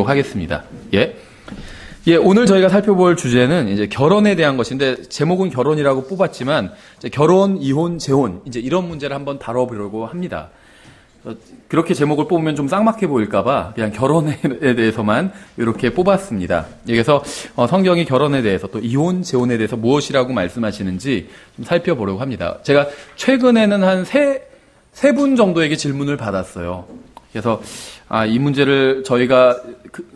하겠습니다. 예. 예, 오늘 저희가 살펴볼 주제는 이제 결혼에 대한 것인데, 제목은 결혼이라고 뽑았지만, 이제 결혼, 이혼, 재혼, 이제 이런 문제를 한번 다뤄보려고 합니다. 그렇게 제목을 뽑으면 좀 쌍막해 보일까봐 그냥 결혼에 대해서만 이렇게 뽑았습니다. 여기서 성경이 결혼에 대해서 또 이혼, 재혼에 대해서 무엇이라고 말씀하시는지 좀 살펴보려고 합니다. 제가 최근에는 한 세 분 정도에게 질문을 받았어요. 그래서 이 문제를 저희가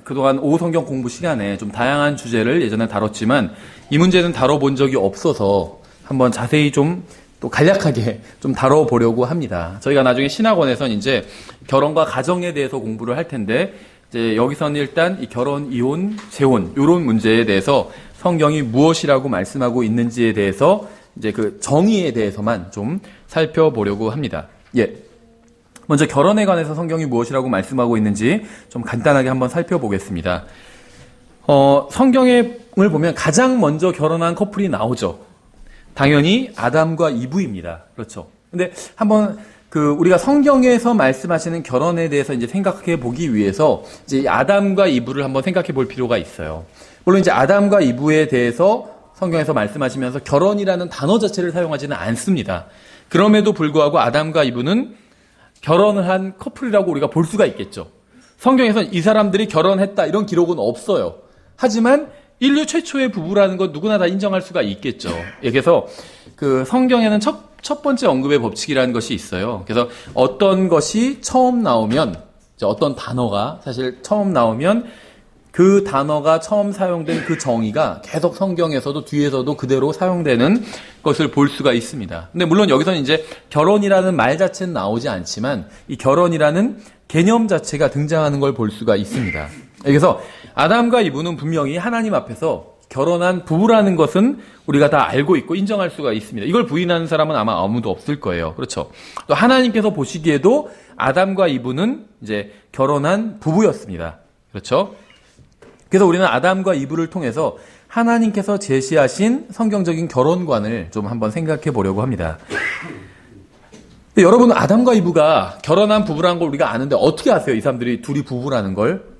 그동안 오후 성경 공부 시간에 좀 다양한 주제를 예전에 다뤘지만 이 문제는 다뤄본 적이 없어서 한번 자세히 좀 또 간략하게 좀 다뤄보려고 합니다. 저희가 나중에 신학원에선 이제 결혼과 가정에 대해서 공부를 할 텐데, 이제 여기서는 일단 이 결혼, 이혼, 재혼, 이런 문제에 대해서 성경이 무엇이라고 말씀하고 있는지에 대해서 이제 그 정의에 대해서만 좀 살펴보려고 합니다. 예. 먼저 결혼에 관해서 성경이 무엇이라고 말씀하고 있는지 좀 간단하게 한번 살펴보겠습니다. 성경을 보면 가장 먼저 결혼한 커플이 나오죠. 당연히 아담과 이브입니다. 그렇죠. 근데 한번 우리가 성경에서 말씀하시는 결혼에 대해서 이제 생각해 보기 위해서 이제 아담과 이브를 한번 생각해 볼 필요가 있어요. 물론 이제 아담과 이브에 대해서 성경에서 말씀하시면서 결혼이라는 단어 자체를 사용하지는 않습니다. 그럼에도 불구하고 아담과 이브는 결혼을 한 커플이라고 우리가 볼 수가 있겠죠. 성경에서는 이 사람들이 결혼했다 이런 기록은 없어요. 하지만 인류 최초의 부부라는 건 누구나 다 인정할 수가 있겠죠. 그래서 성경에는 첫 번째 언급의 법칙이라는 것이 있어요. 그래서 어떤 것이 처음 나오면, 어떤 단어가 사실 처음 나오면 그 단어가 처음 사용된 그 정의가 계속 성경에서도 뒤에서도 그대로 사용되는 것을 볼 수가 있습니다. 근데 물론 여기서는 이제 결혼이라는 말 자체는 나오지 않지만 이 결혼이라는 개념 자체가 등장하는 걸 볼 수가 있습니다. 그래서 아담과 이브는 분명히 하나님 앞에서 결혼한 부부라는 것은 우리가 다 알고 있고 인정할 수가 있습니다. 이걸 부인하는 사람은 아마 아무도 없을 거예요. 그렇죠. 또 하나님께서 보시기에도 아담과 이브는 이제 결혼한 부부였습니다. 그렇죠. 그래서 우리는 아담과 이브를 통해서 하나님께서 제시하신 성경적인 결혼관을 좀 한번 생각해 보려고 합니다. 여러분은 아담과 이브가 결혼한 부부라는 걸 우리가 아는데 어떻게 아세요? 이 사람들이 둘이 부부라는 걸?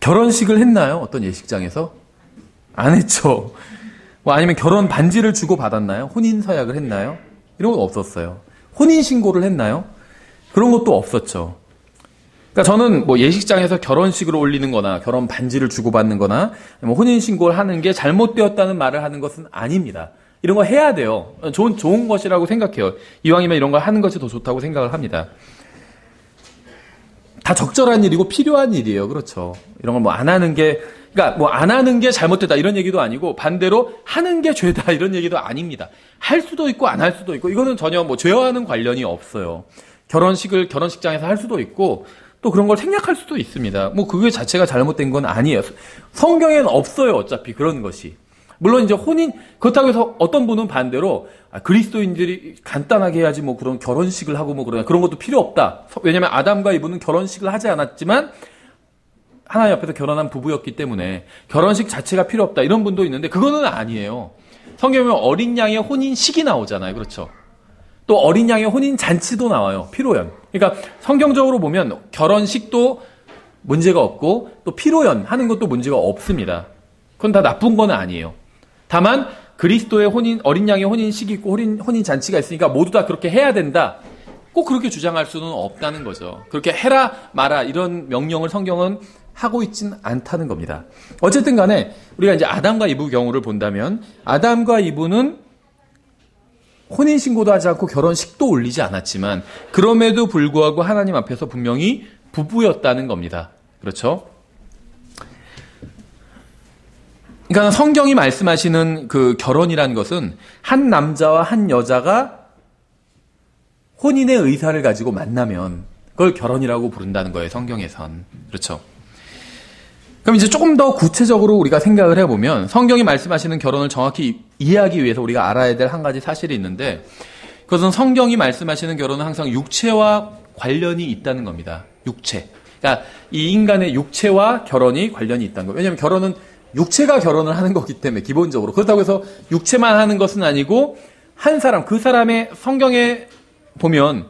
결혼식을 했나요? 어떤 예식장에서? 안 했죠. 아니면 결혼 반지를 주고 받았나요? 혼인 서약을 했나요? 이런 건 없었어요. 혼인 신고를 했나요? 그런 것도 없었죠. 그러니까 저는 예식장에서 결혼식을 올리는 거나 결혼 반지를 주고 받는 거나 혼인 신고를 하는 게 잘못되었다는 말을 하는 것은 아닙니다. 이런 거 해야 돼요. 좋은 것이라고 생각해요. 이왕이면 이런 걸 하는 것이 더 좋다고 생각을 합니다. 다 적절한 일이고 필요한 일이에요. 그렇죠. 이런 걸 안 하는 게, 그러니까 안 하는 게 잘못되다 이런 얘기도 아니고 반대로 하는 게 죄다 이런 얘기도 아닙니다. 할 수도 있고 안 할 수도 있고 이거는 전혀 죄와는 관련이 없어요. 결혼식을 결혼식장에서 할 수도 있고 또 그런 걸 생략할 수도 있습니다. 그게 자체가 잘못된 건 아니에요. 성경에는 없어요. 어차피 그런 것이. 물론 이제 그렇다고 해서 어떤 분은 반대로 그리스도인들이 간단하게 해야지 그런 결혼식을 하고 그런 것도 필요 없다. 왜냐면 아담과 이브는 결혼식을 하지 않았지만 하나님 앞에서 결혼한 부부였기 때문에 결혼식 자체가 필요 없다. 이런 분도 있는데 그거는 아니에요. 성경에 보면 어린 양의 혼인식이 나오잖아요. 그렇죠. 또 어린 양의 혼인 잔치도 나와요. 피로연. 그러니까 성경적으로 보면 결혼식도 문제가 없고 또 피로연 하는 것도 문제가 없습니다. 그건 다 나쁜 건 아니에요. 다만 그리스도의 어린 양의 혼인식이 있고 혼인 잔치가 있으니까 모두 다 그렇게 해야 된다. 꼭 그렇게 주장할 수는 없다는 거죠. 그렇게 해라 마라 이런 명령을 성경은 하고 있진 않다는 겁니다. 어쨌든 간에 우리가 이제 아담과 이브 경우를 본다면 아담과 이브는 혼인신고도 하지 않고 결혼식도 올리지 않았지만 그럼에도 불구하고 하나님 앞에서 분명히 부부였다는 겁니다. 그렇죠? 그러니까 성경이 말씀하시는 그 결혼이라는 것은 한 남자와 한 여자가 혼인의 의사를 가지고 만나면 그걸 결혼이라고 부른다는 거예요. 성경에선. 그렇죠. 그럼 이제 조금 더 구체적으로 우리가 생각을 해보면 성경이 말씀하시는 결혼을 정확히 이해하기 위해서 우리가 알아야 될 한 가지 사실이 있는데 그것은 성경이 말씀하시는 결혼은 항상 육체와 관련이 있다는 겁니다. 육체. 그러니까 이 인간의 육체와 결혼이 관련이 있다는 거예요. 왜냐하면 결혼은 육체가 결혼을 하는 거기 때문에 기본적으로. 그렇다고 해서 육체만 하는 것은 아니고 한 사람, 그 사람의 성경에 보면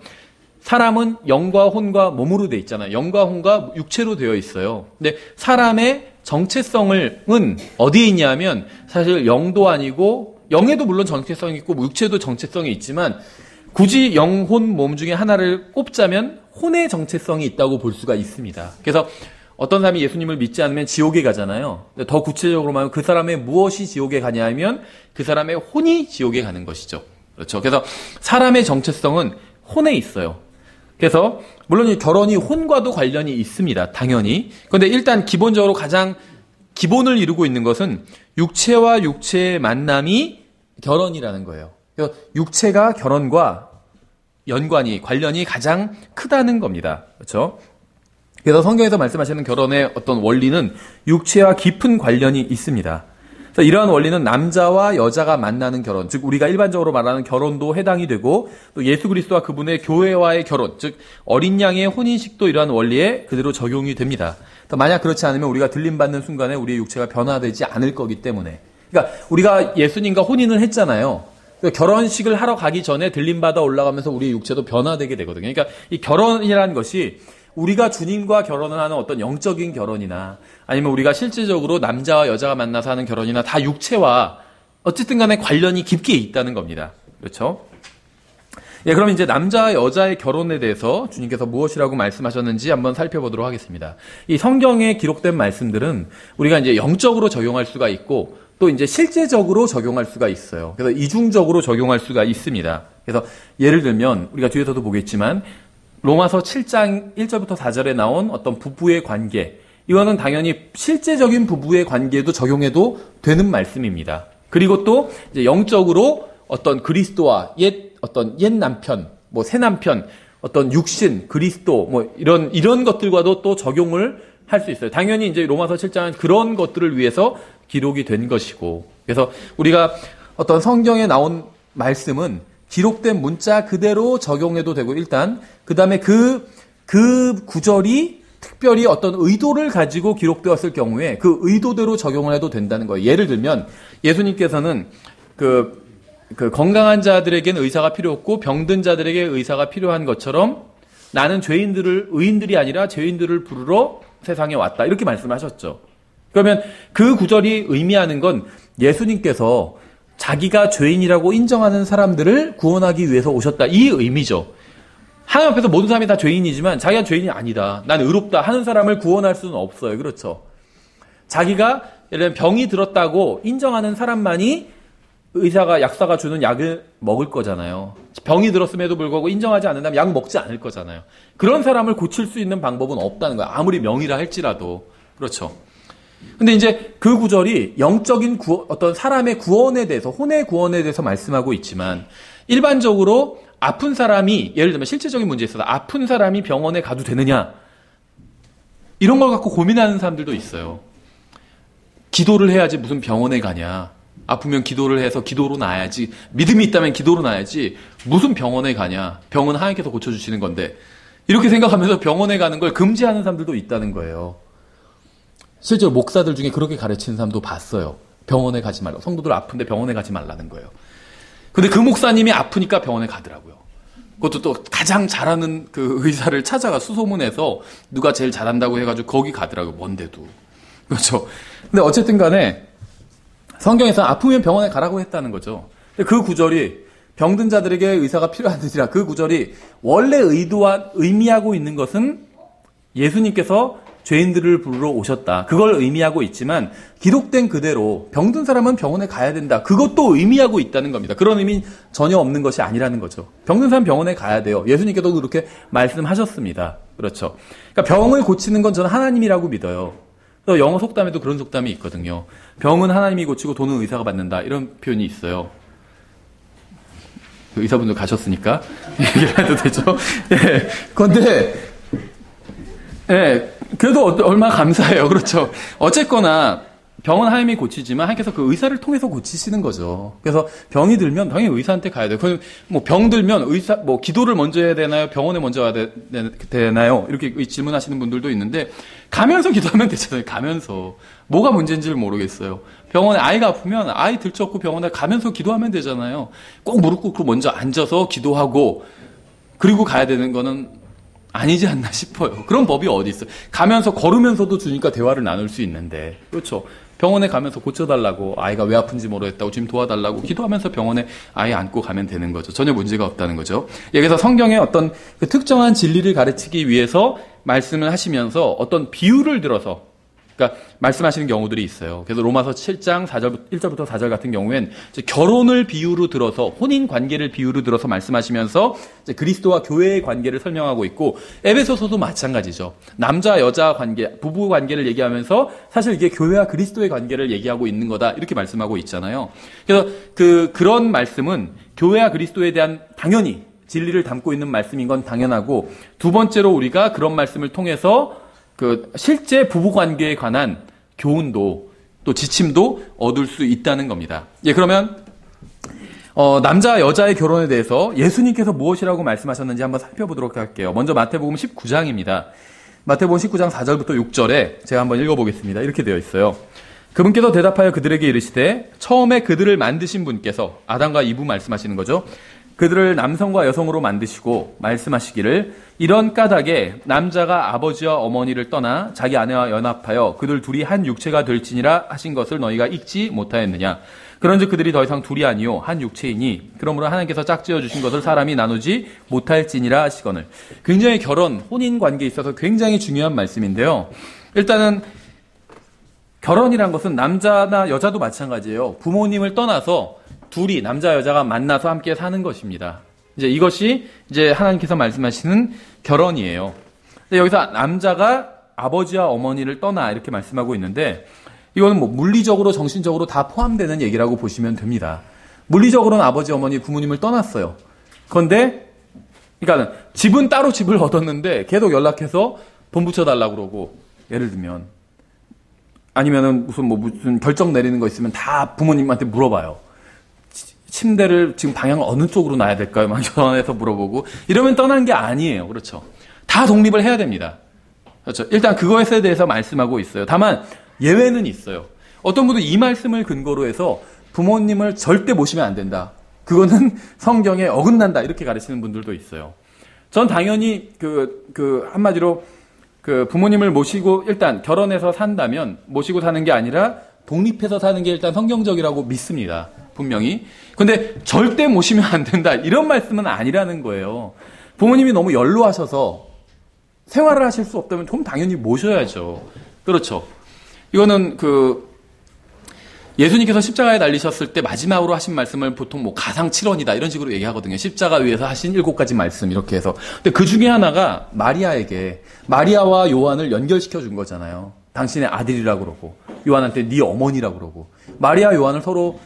사람은 영과 혼과 몸으로 돼 있잖아요. 영과 혼과 육체로 되어 있어요. 근데 사람의 정체성은 어디에 있냐면 사실 영도 아니고 영에도 물론 정체성이 있고 육체도 정체성이 있지만 굳이 영, 혼, 몸 중에 하나를 꼽자면 혼의 정체성이 있다고 볼 수가 있습니다. 그래서 어떤 사람이 예수님을 믿지 않으면 지옥에 가잖아요. 더 구체적으로 말하면 그 사람의 무엇이 지옥에 가냐 하면 그 사람의 혼이 지옥에 가는 것이죠. 그렇죠. 그래서 사람의 정체성은 혼에 있어요. 그래서 물론 이 결혼이 혼과도 관련이 있습니다. 당연히. 그런데 일단 기본적으로 가장 기본을 이루고 있는 것은 육체와 육체의 만남이 결혼이라는 거예요. 그래서 육체가 결혼과 관련이 가장 크다는 겁니다. 그렇죠? 그래서 성경에서 말씀하시는 결혼의 어떤 원리는 육체와 깊은 관련이 있습니다. 그래서 이러한 원리는 남자와 여자가 만나는 결혼, 즉 우리가 일반적으로 말하는 결혼도 해당이 되고 또 예수 그리스도와 그분의 교회와의 결혼, 즉 어린 양의 혼인식도 이러한 원리에 그대로 적용이 됩니다. 만약 그렇지 않으면 우리가 들림받는 순간에 우리의 육체가 변화되지 않을 거기 때문에, 그러니까 우리가 예수님과 혼인을 했잖아요. 결혼식을 하러 가기 전에 들림받아 올라가면서 우리의 육체도 변화되게 되거든요. 그러니까 이 결혼이라는 것이 우리가 주님과 결혼을 하는 어떤 영적인 결혼이나 아니면 우리가 실질적으로 남자와 여자가 만나서 하는 결혼이나 다 육체와 어쨌든 간에 관련이 깊게 있다는 겁니다. 그렇죠? 예, 그럼 이제 남자와 여자의 결혼에 대해서 주님께서 무엇이라고 말씀하셨는지 한번 살펴보도록 하겠습니다. 이 성경에 기록된 말씀들은 우리가 이제 영적으로 적용할 수가 있고 또 이제 실제적으로 적용할 수가 있어요. 그래서 이중적으로 적용할 수가 있습니다. 그래서 예를 들면 우리가 뒤에서도 보겠지만 로마서 7장 1절부터 4절에 나온 어떤 부부의 관계, 이거는 당연히 실제적인 부부의 관계도 적용해도 되는 말씀입니다. 그리고 또 이제 영적으로 어떤 그리스도와 옛 남편, 뭐 새 남편, 어떤 육신, 그리스도, 뭐 이런 것들과도 또 적용을 할 수 있어요. 당연히 이제 로마서 7장은 그런 것들을 위해서 기록이 된 것이고, 그래서 우리가 어떤 성경에 나온 말씀은 기록된 문자 그대로 적용해도 되고, 일단 그 다음에 그 구절이 특별히 어떤 의도를 가지고 기록되었을 경우에 그 의도대로 적용을 해도 된다는 거예요. 예를 들면 예수님께서는 그 건강한 자들에게는 의사가 필요 없고 병든 자들에게 의사가 필요한 것처럼 나는 의인들이 아니라 죄인들을 부르러 세상에 왔다, 이렇게 말씀하셨죠. 그러면 그 구절이 의미하는 건 예수님께서 자기가 죄인이라고 인정하는 사람들을 구원하기 위해서 오셨다, 이 의미죠. 하나님 앞에서 모든 사람이 다 죄인이지만 자기가 죄인이 아니다, 난 의롭다 하는 사람을 구원할 수는 없어요. 그렇죠. 자기가 예를 들면 병이 들었다고 인정하는 사람만이 약사가 주는 약을 먹을 거잖아요. 병이 들었음에도 불구하고 인정하지 않는다면 약 먹지 않을 거잖아요. 그런 사람을 고칠 수 있는 방법은 없다는 거예요. 아무리 명의라 할지라도. 그렇죠. 근데 이제 그 구절이 영적인 어떤 사람의 구원에 대해서, 혼의 구원에 대해서 말씀하고 있지만, 일반적으로 아픈 사람이, 예를 들면 실제적인 문제에 있어서 아픈 사람이 병원에 가도 되느냐, 이런 걸 갖고 고민하는 사람들도 있어요. 기도를 해야지 무슨 병원에 가냐, 아프면 기도를 해서 기도로 나아야지, 믿음이 있다면 기도로 나아야지 무슨 병원에 가냐, 병은 하나님께서 고쳐주시는 건데, 이렇게 생각하면서 병원에 가는 걸 금지하는 사람들도 있다는 거예요. 실제로 목사들 중에 그렇게 가르치는 사람도 봤어요. 병원에 가지 말라고. 성도들 아픈데 병원에 가지 말라는 거예요. 근데 그 목사님이 아프니까 병원에 가더라고요. 그것도 또 가장 잘하는 그 의사를 찾아가 수소문해서 누가 제일 잘한다고 해가지고 거기 가더라고요. 먼데도. 그렇죠. 근데 어쨌든 간에 성경에서 아프면 병원에 가라고 했다는 거죠. 근데 그 구절이 병든 자들에게 의사가 필요하느니라, 그 구절이 원래 의미하고 있는 것은 예수님께서 죄인들을 부르러 오셨다, 그걸 의미하고 있지만 기록된 그대로 병든 사람은 병원에 가야 된다, 그것도 의미하고 있다는 겁니다. 그런 의미 전혀 없는 것이 아니라는 거죠. 병든 사람 병원에 가야 돼요. 예수님께도 그렇게 말씀하셨습니다. 그렇죠. 그러니까 병을 고치는 건 저는 하나님이라고 믿어요. 영어 속담에도 그런 속담이 있거든요. 병은 하나님이 고치고 돈은 의사가 받는다, 이런 표현이 있어요. 의사분들 가셨으니까 얘기를 해도 되죠. 예. 그런데 예, 그래도 얼마나 감사해요. 그렇죠. 어쨌거나 병은 하나님이 고치지만 하나님께서 그 의사를 통해서 고치시는 거죠. 그래서 병이 들면 당연히 의사한테 가야 돼요. 그럼 뭐 병 들면 기도를 먼저 해야 되나요? 병원에 먼저 와야 되나요? 이렇게 질문하시는 분들도 있는데, 가면서 기도하면 되잖아요. 가면서. 뭐가 문제인지를 모르겠어요. 병원에 아이가 아프면 아이 들쳐놓고 병원에 가면서 기도하면 되잖아요. 꼭 무릎 꿇고 먼저 앉아서 기도하고 그리고 가야 되는 거는 아니지 않나 싶어요. 그런 법이 어디 있어요. 가면서 걸으면서도 주니까 대화를 나눌 수 있는데. 그렇죠. 병원에 가면서 고쳐달라고, 아이가 왜 아픈지 모르겠다고 지금 도와달라고 기도하면서 병원에 아이 안고 가면 되는 거죠. 전혀 문제가 없다는 거죠. 그래서 성경의 어떤 그 특정한 진리를 가르치기 위해서 말씀을 하시면서 어떤 비유를 들어서, 그러니까 말씀하시는 경우들이 있어요. 그래서 로마서 7장 1절부터 4절 같은 경우엔 이제 결혼을 비유로 들어서, 혼인 관계를 비유로 들어서 말씀하시면서 이제 그리스도와 교회의 관계를 설명하고 있고, 에베소서도 마찬가지죠. 남자 여자 관계, 부부 관계를 얘기하면서 사실 이게 교회와 그리스도의 관계를 얘기하고 있는 거다, 이렇게 말씀하고 있잖아요. 그래서 그런 말씀은 교회와 그리스도에 대한 당연히 진리를 담고 있는 말씀인 건 당연하고, 두 번째로 우리가 그런 말씀을 통해서 실제 부부관계에 관한 교훈도 또 지침도 얻을 수 있다는 겁니다. 예, 그러면 남자 여자의 결혼에 대해서 예수님께서 무엇이라고 말씀하셨는지 한번 살펴보도록 할게요. 먼저 마태복음 19장입니다. 마태복음 19장 4절부터 6절에 제가 한번 읽어보겠습니다. 이렇게 되어 있어요. 그분께서 대답하여 그들에게 이르시되 처음에 그들을 만드신 분께서, 아담과 이브 말씀하시는 거죠. 그들을 남성과 여성으로 만드시고 말씀하시기를 이런 까닭에 남자가 아버지와 어머니를 떠나 자기 아내와 연합하여 그들 둘이 한 육체가 될지니라 하신 것을 너희가 읽지 못하였느냐. 그런즉 그들이 더 이상 둘이 아니요 한 육체이니 그러므로 하나님께서 짝지어 주신 것을 사람이 나누지 못할지니라 하시거늘. 굉장히 결혼, 혼인 관계에 있어서 굉장히 중요한 말씀인데요. 일단은 결혼이란 것은 남자나 여자도 마찬가지예요. 부모님을 떠나서 둘이, 남자 여자가 만나서 함께 사는 것입니다. 이제 이것이 이제 하나님께서 말씀하시는 결혼이에요. 근데 여기서 남자가 아버지와 어머니를 떠나 이렇게 말씀하고 있는데, 이거는 뭐 물리적으로 정신적으로 다 포함되는 얘기라고 보시면 됩니다. 물리적으로는 아버지 어머니 부모님을 떠났어요. 그런데 그러니까 집은 따로 집을 얻었는데 계속 연락해서 돈 붙여달라고 그러고, 예를 들면 아니면은 무슨 결정 내리는 거 있으면 다 부모님한테 물어봐요. 침대를 지금 방향을 어느 쪽으로 놔야 될까요? 막 전화해서 물어보고 이러면 떠난 게 아니에요. 그렇죠? 다 독립을 해야 됩니다. 그렇죠? 일단 그것에 대해서 말씀하고 있어요. 다만 예외는 있어요. 어떤 분은 이 말씀을 근거로 해서 부모님을 절대 모시면 안 된다. 그거는 성경에 어긋난다. 이렇게 가르치는 분들도 있어요. 전 당연히 한마디로 부모님을 모시고 일단 결혼해서 산다면 모시고 사는 게 아니라 독립해서 사는 게 일단 성경적이라고 믿습니다. 분명히. 근데 절대 모시면 안 된다, 이런 말씀은 아니라는 거예요. 부모님이 너무 연로하셔서 생활을 하실 수 없다면 좀 당연히 모셔야죠. 그렇죠. 이거는 예수님께서 십자가에 달리셨을 때 마지막으로 하신 말씀을 보통 뭐 가상칠언이다 이런 식으로 얘기하거든요. 십자가 위에서 하신 7가지 말씀 이렇게 해서. 근데 그 중에 하나가 마리아와 요한을 연결시켜 준 거잖아요. 당신의 아들이라고 그러고 요한한테 네 어머니라고 그러고, 마리아 요한을 서로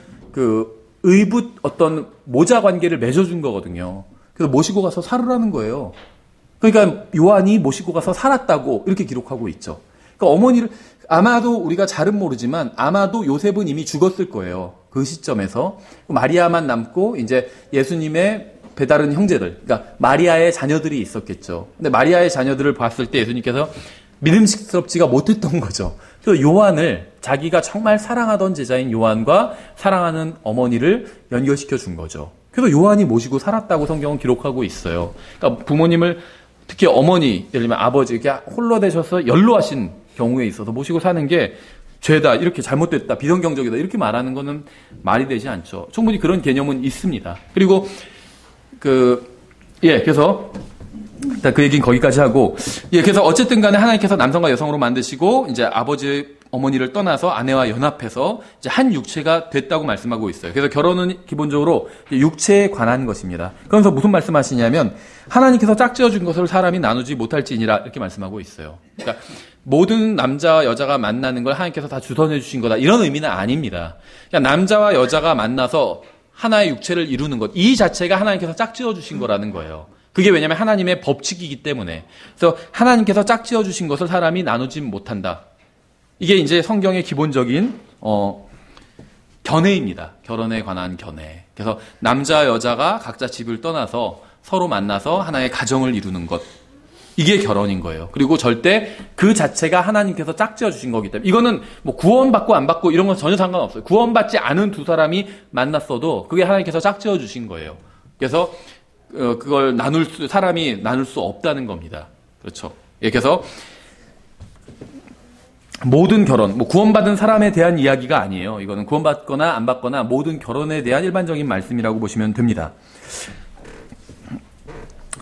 의붓 어떤 모자 관계를 맺어준 거거든요. 그래서 모시고 가서 살으라는 거예요. 그러니까 요한이 모시고 가서 살았다고 이렇게 기록하고 있죠. 그러니까 어머니를, 아마도 우리가 잘은 모르지만 아마도 요셉은 이미 죽었을 거예요. 그 시점에서 마리아만 남고 이제 예수님의 배다른 형제들, 그러니까 마리아의 자녀들이 있었겠죠. 근데 마리아의 자녀들을 봤을 때 예수님께서 믿음직스럽지가 못했던 거죠. 그래서 요한을, 자기가 정말 사랑하던 제자인 요한과 사랑하는 어머니를 연결시켜 준 거죠. 그래서 요한이 모시고 살았다고 성경은 기록하고 있어요. 그러니까 부모님을, 특히 어머니, 예를 들면 아버지, 이렇게 홀로 되셔서 연로하신 경우에 있어서 모시고 사는 게 죄다, 이렇게 잘못됐다, 비성경적이다 이렇게 말하는 거는 말이 되지 않죠. 충분히 그런 개념은 있습니다. 그리고 그래서 그 얘기는 거기까지 하고, 그래서 어쨌든 간에 하나님께서 남성과 여성으로 만드시고 이제 아버지 어머니를 떠나서 아내와 연합해서 이제 한 육체가 됐다고 말씀하고 있어요. 그래서 결혼은 기본적으로 육체에 관한 것입니다. 그러면서 무슨 말씀하시냐면 하나님께서 짝지어 준 것을 사람이 나누지 못할지니라 이렇게 말씀하고 있어요. 그러니까 모든 남자와 여자가 만나는 걸 하나님께서 다 주선해 주신 거다, 이런 의미는 아닙니다. 그러니까 남자와 여자가 만나서 하나의 육체를 이루는 것, 이 자체가 하나님께서 짝지어 주신 거라는 거예요. 그게 왜냐하면 하나님의 법칙이기 때문에. 그래서 하나님께서 짝지어 주신 것을 사람이 나누지 못한다. 이게 이제 성경의 기본적인 견해입니다. 결혼에 관한 견해. 그래서 남자 여자가 각자 집을 떠나서 서로 만나서 하나의 가정을 이루는 것, 이게 결혼인 거예요. 그리고 절대 그 자체가 하나님께서 짝지어 주신 거기 때문에, 이거는 뭐 구원받고 안 받고 이런 건 전혀 상관없어요. 구원받지 않은 두 사람이 만났어도 그게 하나님께서 짝지어 주신 거예요. 그래서 그걸 사람이 나눌 수 없다는 겁니다. 그렇죠. 예, 그래서 모든 결혼, 구원받은 사람에 대한 이야기가 아니에요. 이거는 구원받거나 안 받거나 모든 결혼에 대한 일반적인 말씀이라고 보시면 됩니다.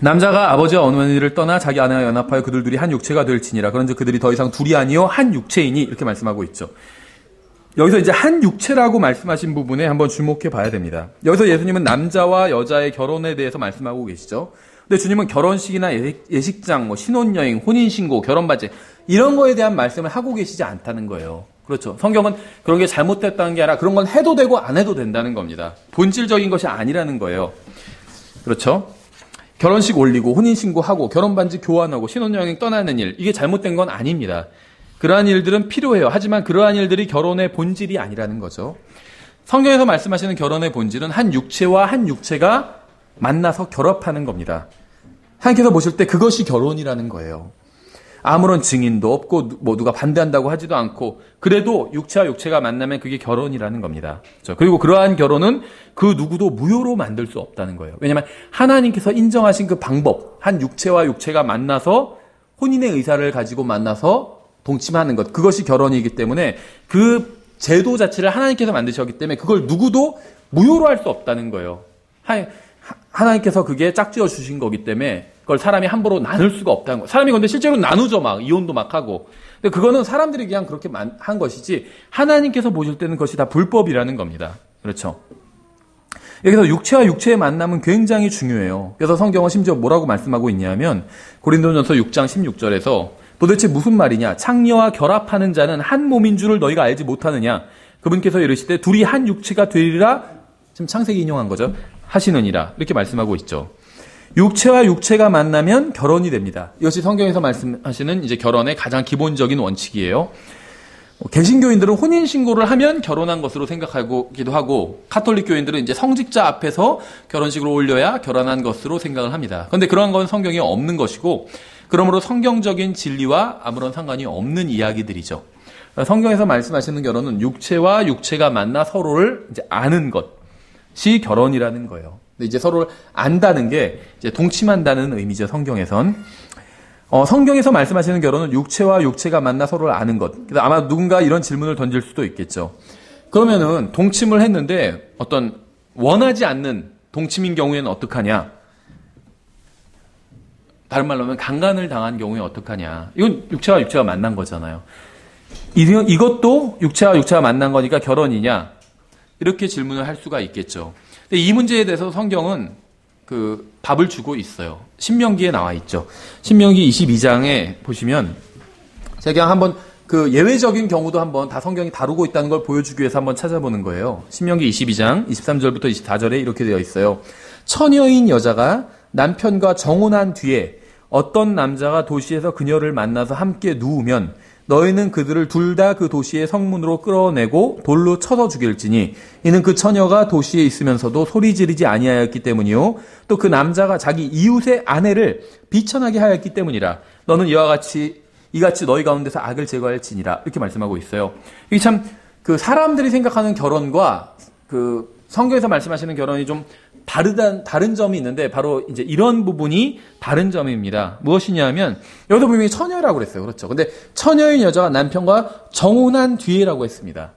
남자가 아버지와 어머니를 떠나 자기 아내와 연합하여 그들 둘이 한 육체가 될지니라. 그런즉 그들이 더 이상 둘이 아니요 한 육체이니, 이렇게 말씀하고 있죠. 여기서 이제 한 육체라고 말씀하신 부분에 한번 주목해 봐야 됩니다. 여기서 예수님은 남자와 여자의 결혼에 대해서 말씀하고 계시죠. 근데 주님은 결혼식이나 예식장, 신혼여행, 혼인신고, 결혼바지 이런 거에 대한 말씀을 하고 계시지 않다는 거예요. 그렇죠. 성경은 그런 게 잘못됐다는 게 아니라 그런 건 해도 되고 안 해도 된다는 겁니다. 본질적인 것이 아니라는 거예요. 그렇죠. 결혼식 올리고 혼인신고하고 결혼반지 교환하고 신혼여행 떠나는 일, 이게 잘못된 건 아닙니다. 그러한 일들은 필요해요. 하지만 그러한 일들이 결혼의 본질이 아니라는 거죠. 성경에서 말씀하시는 결혼의 본질은 한 육체와 한 육체가 만나서 결합하는 겁니다. 하나님께서 보실 때 그것이 결혼이라는 거예요. 아무런 증인도 없고 누가 반대한다고 하지도 않고 그래도 육체와 육체가 만나면 그게 결혼이라는 겁니다. 그렇죠? 그리고 그러한 결혼은 그 누구도 무효로 만들 수 없다는 거예요. 왜냐하면 하나님께서 인정하신 그 방법, 한 육체와 육체가 만나서 혼인의 의사를 가지고 만나서 동침하는 것, 그것이 결혼이기 때문에 그 제도 자체를 하나님께서 만드셨기 때문에 그걸 누구도 무효로 할 수 없다는 거예요. 하나님께서 그게 짝지어 주신 거기 때문에 그걸 사람이 함부로 나눌 수가 없다는 거예요. 사람이 근데 실제로 나누죠. 막 이혼도 막 하고. 근데 그거는 사람들이 그냥 그렇게 한 것이지 하나님께서 보실 때는 그것이 다 불법이라는 겁니다. 그렇죠. 여기서 육체와 육체의 만남은 굉장히 중요해요. 그래서 성경은 심지어 뭐라고 말씀하고 있냐면 고린도전서 6장 16절에서 도대체 무슨 말이냐? 창녀와 결합하는 자는 한 몸인 줄을 너희가 알지 못하느냐? 그분께서 이르시되 둘이 한 육체가 되리라, 지금 창세기 인용한 거죠. 하시느니라, 이렇게 말씀하고 있죠. 육체와 육체가 만나면 결혼이 됩니다. 이것이 성경에서 말씀하시는 이제 결혼의 가장 기본적인 원칙이에요. 개신교인들은 혼인신고를 하면 결혼한 것으로 생각하기도 하고, 카톨릭 교인들은 이제 성직자 앞에서 결혼식을 올려야 결혼한 것으로 생각을 합니다. 그런데 그러한 건 성경에 없는 것이고, 그러므로 성경적인 진리와 아무런 상관이 없는 이야기들이죠. 성경에서 말씀하시는 결혼은 육체와 육체가 만나 서로를 이제 아는 것이 결혼이라는 거예요. 근데 이제 서로를 안다는 게 이제 동침한다는 의미죠. 성경에선. 성경에서 말씀하시는 결혼은 육체와 육체가 만나 서로를 아는 것. 그래서 아마 누군가 이런 질문을 던질 수도 있겠죠. 그러면은 동침을 했는데 어떤 원하지 않는 동침인 경우에는 어떡하냐? 다른 말로 하면 강간을 당한 경우에 어떡하냐. 이건 육체와 육체가 만난 거잖아요. 이것도 육체와 육체가 만난 거니까 결혼이냐? 이렇게 질문을 할 수가 있겠죠. 근데 이 문제에 대해서 성경은 그 답을 주고 있어요. 신명기에 나와 있죠. 신명기 22장에 보시면 제가 그냥 한번 그 예외적인 경우도 한번 다 성경이 다루고 있다는 걸 보여주기 위해서 한번 찾아보는 거예요. 신명기 22장 23절부터 24절에 이렇게 되어 있어요. 처녀인 여자가 남편과 정혼한 뒤에 어떤 남자가 도시에서 그녀를 만나서 함께 누우면 너희는 그들을 둘 다 그 도시의 성문으로 끌어내고 돌로 쳐서 죽일지니 이는 그 처녀가 도시에 있으면서도 소리 지르지 아니하였기 때문이요 또 그 남자가 자기 이웃의 아내를 비천하게 하였기 때문이라. 너는 이같이 너희 가운데서 악을 제거할지니라. 이렇게 말씀하고 있어요. 이게 참 그 사람들이 생각하는 결혼과 그 성경에서 말씀하시는 결혼이 좀 다른 점이 있는데 바로 이제 이런 부분이 다른 점입니다. 무엇이냐면 여기서 분명히 처녀라고 그랬어요. 그렇죠. 근데 처녀인 여자가 남편과 정혼한 뒤에라고 했습니다.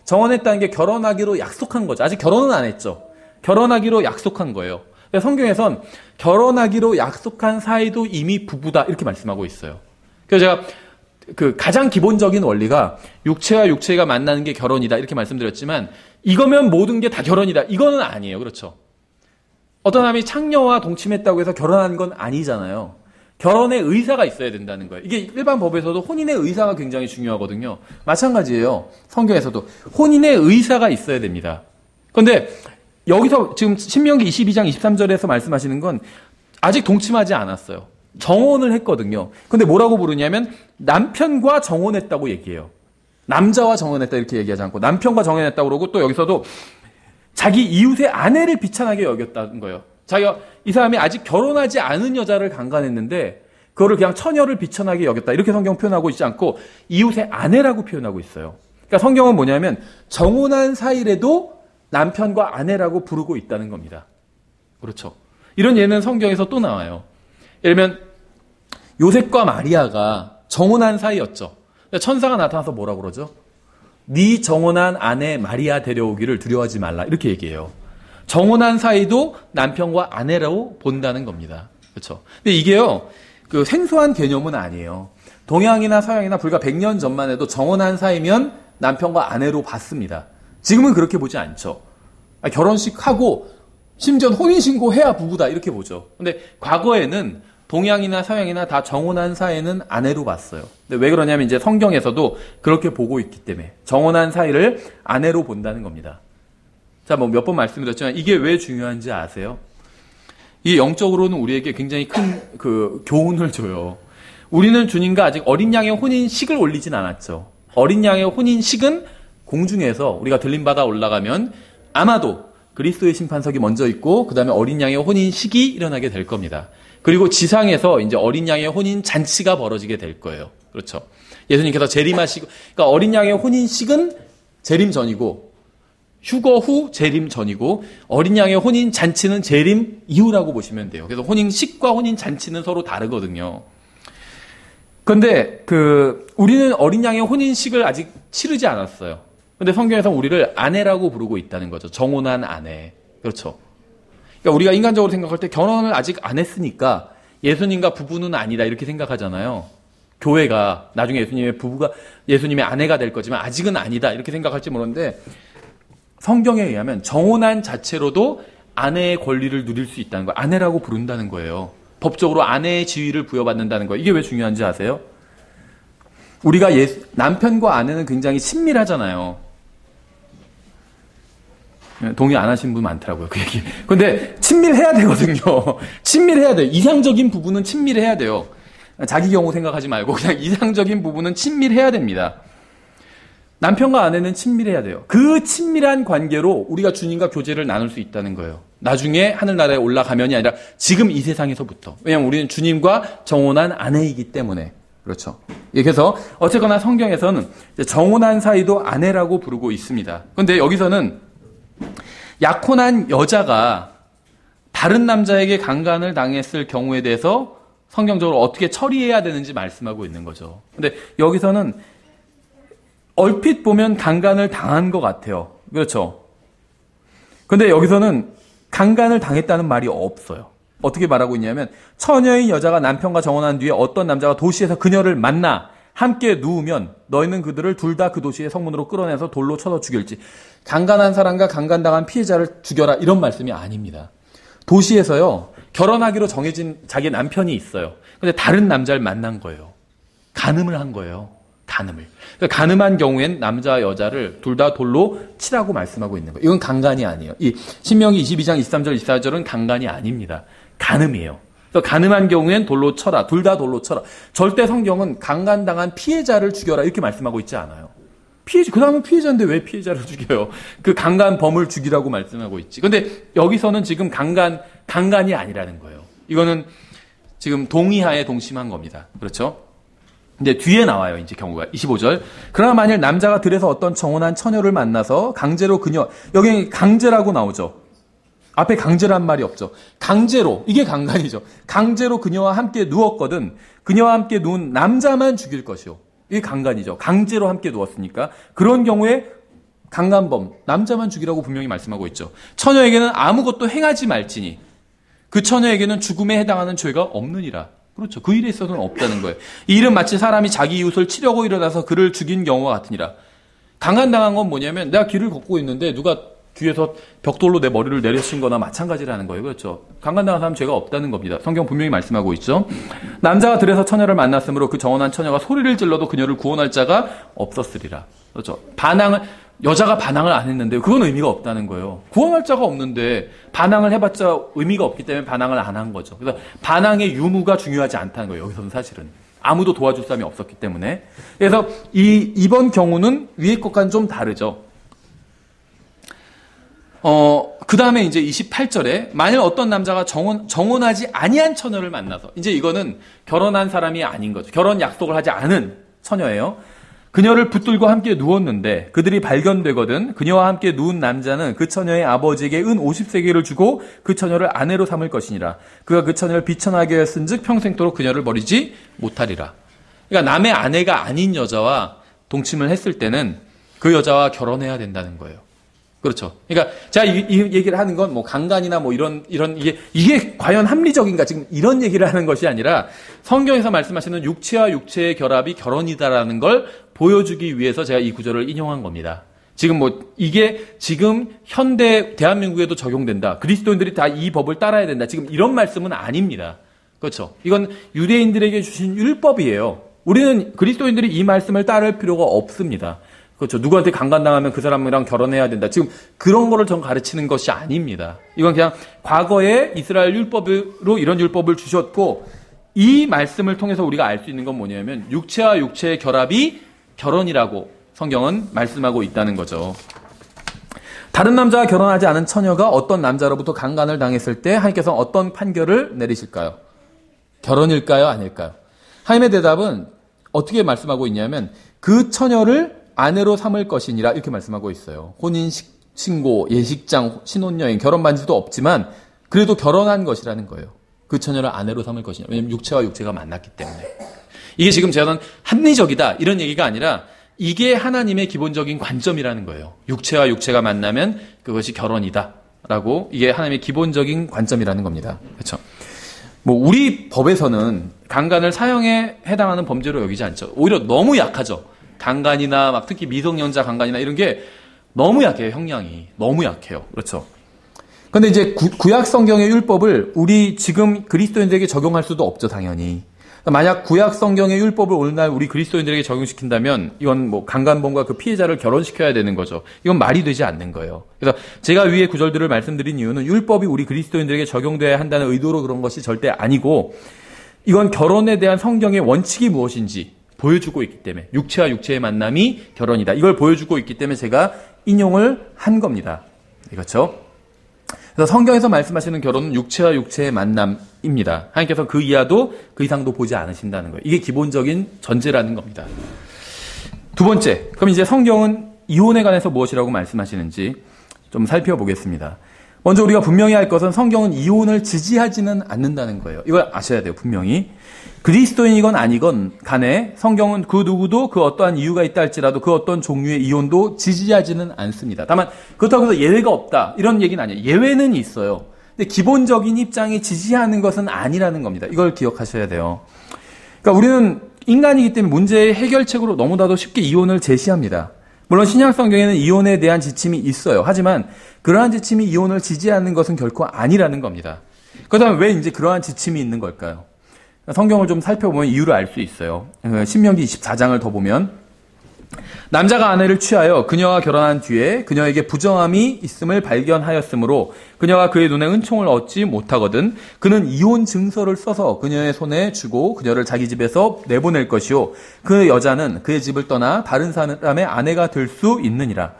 정혼했다는 게 결혼하기로 약속한 거죠. 아직 결혼은 안 했죠. 결혼하기로 약속한 거예요. 성경에선 결혼하기로 약속한 사이도 이미 부부다 이렇게 말씀하고 있어요. 그래서 제가 그 가장 기본적인 원리가 육체와 육체가 만나는 게 결혼이다 이렇게 말씀드렸지만 이거면 모든 게 다 결혼이다 이거는 아니에요. 그렇죠. 어떤 사람이 창녀와 동침했다고 해서 결혼한 건 아니잖아요. 결혼의 의사가 있어야 된다는 거예요. 이게 일반 법에서도 혼인의 의사가 굉장히 중요하거든요. 마찬가지예요. 성경에서도 혼인의 의사가 있어야 됩니다. 그런데 여기서 지금 신명기 22장 23절에서 말씀하시는 건 아직 동침하지 않았어요. 정혼을 했거든요. 근데 뭐라고 부르냐면 남편과 정혼했다고 얘기해요. 남자와 정혼했다 이렇게 얘기하지 않고 남편과 정혼했다고 그러고 또 여기서도 자기 이웃의 아내를 비천하게 여겼다는 거예요. 이 사람이 아직 결혼하지 않은 여자를 강간했는데 그거를 그냥 처녀를 비천하게 여겼다 이렇게 성경 표현하고 있지 않고 이웃의 아내라고 표현하고 있어요. 그러니까 성경은 뭐냐면 정혼한 사이라도 남편과 아내라고 부르고 있다는 겁니다. 그렇죠. 이런 예는 성경에서 또 나와요. 예를 들면 요셉과 마리아가 정혼한 사이였죠. 천사가 나타나서 뭐라고 그러죠? 네 정혼한 아내 마리아 데려오기를 두려워하지 말라. 이렇게 얘기해요. 정혼한 사이도 남편과 아내라고 본다는 겁니다. 그렇죠? 근데 이게요, 그 생소한 개념은 아니에요. 동양이나 서양이나 불과 100년 전만 해도 정혼한 사이면 남편과 아내로 봤습니다. 지금은 그렇게 보지 않죠. 결혼식하고 심지어 혼인신고해야 부부다 이렇게 보죠. 근데 과거에는 동양이나 서양이나 다 정혼한 사이는 아내로 봤어요. 근데 왜 그러냐면 이제 성경에서도 그렇게 보고 있기 때문에 정혼한 사이를 아내로 본다는 겁니다. 자, 뭐 몇 번 말씀드렸지만 이게 왜 중요한지 아세요? 이게 영적으로는 우리에게 굉장히 큰 그 교훈을 줘요. 우리는 주님과 아직 어린 양의 혼인식을 올리진 않았죠. 어린 양의 혼인식은 공중에서 우리가 들림받아 올라가면 아마도 그리스도의 심판석이 먼저 있고 그 다음에 어린 양의 혼인식이 일어나게 될 겁니다. 그리고 지상에서 이제 어린 양의 혼인 잔치가 벌어지게 될 거예요. 그렇죠. 예수님께서 재림하시고, 그러니까 어린 양의 혼인식은 재림 전이고, 휴거 후 재림 전이고, 어린 양의 혼인 잔치는 재림 이후라고 보시면 돼요. 그래서 혼인식과 혼인 잔치는 서로 다르거든요. 그런데 우리는 어린 양의 혼인식을 아직 치르지 않았어요. 근데 성경에서 우리를 아내라고 부르고 있다는 거죠. 정혼한 아내. 그렇죠. 그러니까 우리가 인간적으로 생각할 때 결혼을 아직 안 했으니까 예수님과 부부는 아니다 이렇게 생각하잖아요. 교회가 나중에 예수님의 아내가 될 거지만 아직은 아니다 이렇게 생각할지 모르는데 성경에 의하면 정혼한 자체로도 아내의 권리를 누릴 수 있다는 거예요. 아내라고 부른다는 거예요. 법적으로 아내의 지위를 부여받는다는 거예요. 이게 왜 중요한지 아세요? 우리가 남편과 아내는 굉장히 친밀하잖아요. 동의 안 하신 분 많더라고요, 그 얘기. 근데 친밀해야 되거든요. 친밀해야 돼요. 이상적인 부부는 친밀해야 돼요. 자기 경우 생각하지 말고 그냥 이상적인 부부는 친밀해야 됩니다. 남편과 아내는 친밀해야 돼요. 그 친밀한 관계로 우리가 주님과 교제를 나눌 수 있다는 거예요. 나중에 하늘나라에 올라가면이 아니라 지금 이 세상에서부터. 왜냐하면 우리는 주님과 정혼한 아내이기 때문에. 그렇죠. 그래서 어쨌거나 성경에서는 정혼한 사이도 아내라고 부르고 있습니다. 그런데 여기서는 약혼한 여자가 다른 남자에게 강간을 당했을 경우에 대해서 성경적으로 어떻게 처리해야 되는지 말씀하고 있는 거죠. 근데 여기서는 얼핏 보면 강간을 당한 것 같아요. 그렇죠. 근데 여기서는 강간을 당했다는 말이 없어요. 어떻게 말하고 있냐면 처녀인 여자가 남편과 정혼한 뒤에 어떤 남자가 도시에서 그녀를 만나 함께 누우면 너희는 그들을 둘 다 그 도시의 성문으로 끌어내서 돌로 쳐서 죽일지. 강간한 사람과 강간당한 피해자를 죽여라 이런 말씀이 아닙니다. 도시에서요 결혼하기로 정해진 자기 남편이 있어요. 근데 다른 남자를 만난 거예요. 간음을 한 거예요. 간음을. 그러니까 간음한 경우엔 남자와 여자를 둘 다 돌로 치라고 말씀하고 있는 거예요. 이건 강간이 아니에요. 이 신명기 22장 23절 24절은 강간이 아닙니다. 간음이에요. 그래서 간음한 경우엔 돌로 쳐라. 둘 다 돌로 쳐라. 절대 성경은 강간당한 피해자를 죽여라 이렇게 말씀하고 있지 않아요. 그 다음은 피해자인데 왜 피해자를 죽여요? 그 강간범을 죽이라고 말씀하고 있지. 근데 여기서는 지금 강간이 아니라는 거예요. 이거는 지금 동의하에 동심한 겁니다. 그렇죠? 근데 뒤에 나와요, 이제 경우가. 25절. 그러나 만일 남자가 들에서 어떤 정혼한 처녀를 만나서 강제로 여기 강제라고 나오죠. 앞에 강제란 말이 없죠. 강제로, 이게 강간이죠. 강제로 그녀와 함께 누웠거든 그녀와 함께 누운 남자만 죽일 것이요. 이게 강간이죠. 강제로 함께 누웠으니까. 그런 경우에 강간범, 남자만 죽이라고 분명히 말씀하고 있죠. 처녀에게는 아무것도 행하지 말지니 그 처녀에게는 죽음에 해당하는 죄가 없느니라. 그렇죠. 그 일에 있어서는 없다는 거예요. 이 일은 마치 사람이 자기 이웃을 치려고 일어나서 그를 죽인 경우와 같으니라. 강간당한 건 뭐냐면 내가 길을 걷고 있는데 누가 뒤에서 벽돌로 내 머리를 내려친 거나 마찬가지라는 거예요. 그렇죠. 강간당한 사람 죄가 없다는 겁니다. 성경 분명히 말씀하고 있죠. 남자가 들에서 처녀를 만났으므로 그 정혼한 처녀가 소리를 질러도 그녀를 구원할 자가 없었으리라. 그렇죠. 여자가 반항을 안 했는데 그건 의미가 없다는 거예요. 구원할 자가 없는데 반항을 해봤자 의미가 없기 때문에 반항을 안 한 거죠. 그래서 반항의 유무가 중요하지 않다는 거예요. 여기서는 사실은. 아무도 도와줄 사람이 없었기 때문에. 그래서 이번 경우는 위의 것과는 좀 다르죠. 그 다음에 이제 28절에 만일 어떤 남자가 정혼하지 아니한 처녀를 만나서 이제 이거는 결혼한 사람이 아닌 거죠. 결혼 약속을 하지 않은 처녀예요. 그녀를 붙들고 함께 누웠는데 그들이 발견되거든 그녀와 함께 누운 남자는 그 처녀의 아버지에게 은 50세겔을 주고 그 처녀를 아내로 삼을 것이니라. 그가 그 처녀를 비천하게 하였은즉 평생토록 그녀를 버리지 못하리라. 그러니까 남의 아내가 아닌 여자와 동침을 했을 때는 그 여자와 결혼해야 된다는 거예요. 그렇죠. 그러니까 제가 이 얘기를 하는 건 뭐 강간이나 뭐 이런 이게 과연 합리적인가 지금 이런 얘기를 하는 것이 아니라 성경에서 말씀하시는 육체와 육체의 결합이 결혼이다라는 걸 보여주기 위해서 제가 이 구절을 인용한 겁니다. 지금 뭐 이게 지금 현대 대한민국에도 적용된다. 그리스도인들이 다 이 법을 따라야 된다. 지금 이런 말씀은 아닙니다. 그렇죠. 이건 유대인들에게 주신 율법이에요. 우리는 그리스도인들이 이 말씀을 따를 필요가 없습니다. 그렇죠. 누구한테 강간당하면 그 사람이랑 결혼해야 된다. 지금 그런 거를 전 가르치는 것이 아닙니다. 이건 그냥 과거에 이스라엘 율법으로 이런 율법을 주셨고 이 말씀을 통해서 우리가 알 수 있는 건 뭐냐면 육체와 육체의 결합이 결혼이라고 성경은 말씀하고 있다는 거죠. 다른 남자와 결혼하지 않은 처녀가 어떤 남자로부터 강간을 당했을 때 하나님께서 어떤 판결을 내리실까요? 결혼일까요? 아닐까요? 하나님의 대답은 어떻게 말씀하고 있냐면 그 처녀를 아내로 삼을 것이니라 이렇게 말씀하고 있어요. 혼인신고, 예식장, 신혼여행, 결혼 반지도 없지만 그래도 결혼한 것이라는 거예요. 그 처녀를 아내로 삼을 것이냐. 왜냐하면 육체와 육체가 만났기 때문에. 이게 지금 저는 합리적이다 이런 얘기가 아니라 이게 하나님의 기본적인 관점이라는 거예요. 육체와 육체가 만나면 그것이 결혼이다라고 이게 하나님의 기본적인 관점이라는 겁니다. 그렇죠? 뭐 우리 법에서는 강간을 사형에 해당하는 범죄로 여기지 않죠. 오히려 너무 약하죠. 강간이나 막 특히 미성년자 강간이나 이런 게 너무 약해요. 형량이 너무 약해요. 그렇죠. 그런데 이제 구약 성경의 율법을 우리 지금 그리스도인들에게 적용할 수도 없죠. 당연히. 만약 구약 성경의 율법을 오늘날 우리 그리스도인들에게 적용시킨다면 이건 뭐 강간범과 그 피해자를 결혼시켜야 되는 거죠. 이건 말이 되지 않는 거예요. 그래서 제가 위에 구절들을 말씀드린 이유는 율법이 우리 그리스도인들에게 적용돼야 한다는 의도로 그런 것이 절대 아니고 이건 결혼에 대한 성경의 원칙이 무엇인지 보여주고 있기 때문에 육체와 육체의 만남이 결혼이다. 이걸 보여주고 있기 때문에 제가 인용을 한 겁니다. 그렇죠? 그래서 성경에서 말씀하시는 결혼은 육체와 육체의 만남입니다. 하나님께서 그 이하도 그 이상도 보지 않으신다는 거예요. 이게 기본적인 전제라는 겁니다. 두 번째, 그럼 이제 성경은 이혼에 관해서 무엇이라고 말씀하시는지 좀 살펴보겠습니다. 먼저 우리가 분명히 할 것은 성경은 이혼을 지지하지는 않는다는 거예요. 이걸 아셔야 돼요. 분명히. 그리스도인이건 아니건 간에 성경은 그 누구도 그 어떠한 이유가 있다 할지라도 그 어떤 종류의 이혼도 지지하지는 않습니다. 다만 그렇다고 해서 예외가 없다 이런 얘기는 아니에요. 예외는 있어요. 근데 기본적인 입장이 지지하는 것은 아니라는 겁니다. 이걸 기억하셔야 돼요. 그러니까 우리는 인간이기 때문에 문제의 해결책으로 너무나도 쉽게 이혼을 제시합니다. 물론 신약 성경에는 이혼에 대한 지침이 있어요. 하지만 그러한 지침이 이혼을 지지하는 것은 결코 아니라는 겁니다. 그렇다면 왜 이제 그러한 지침이 있는 걸까요? 성경을 좀 살펴보면 이유를 알 수 있어요. 신명기 24장을 더 보면 남자가 아내를 취하여 그녀와 결혼한 뒤에 그녀에게 부정함이 있음을 발견하였으므로 그녀가 그의 눈에 은총을 얻지 못하거든 그는 이혼 증서를 써서 그녀의 손에 주고 그녀를 자기 집에서 내보낼 것이요 그 여자는 그의 집을 떠나 다른 사람의 아내가 될 수 있느니라.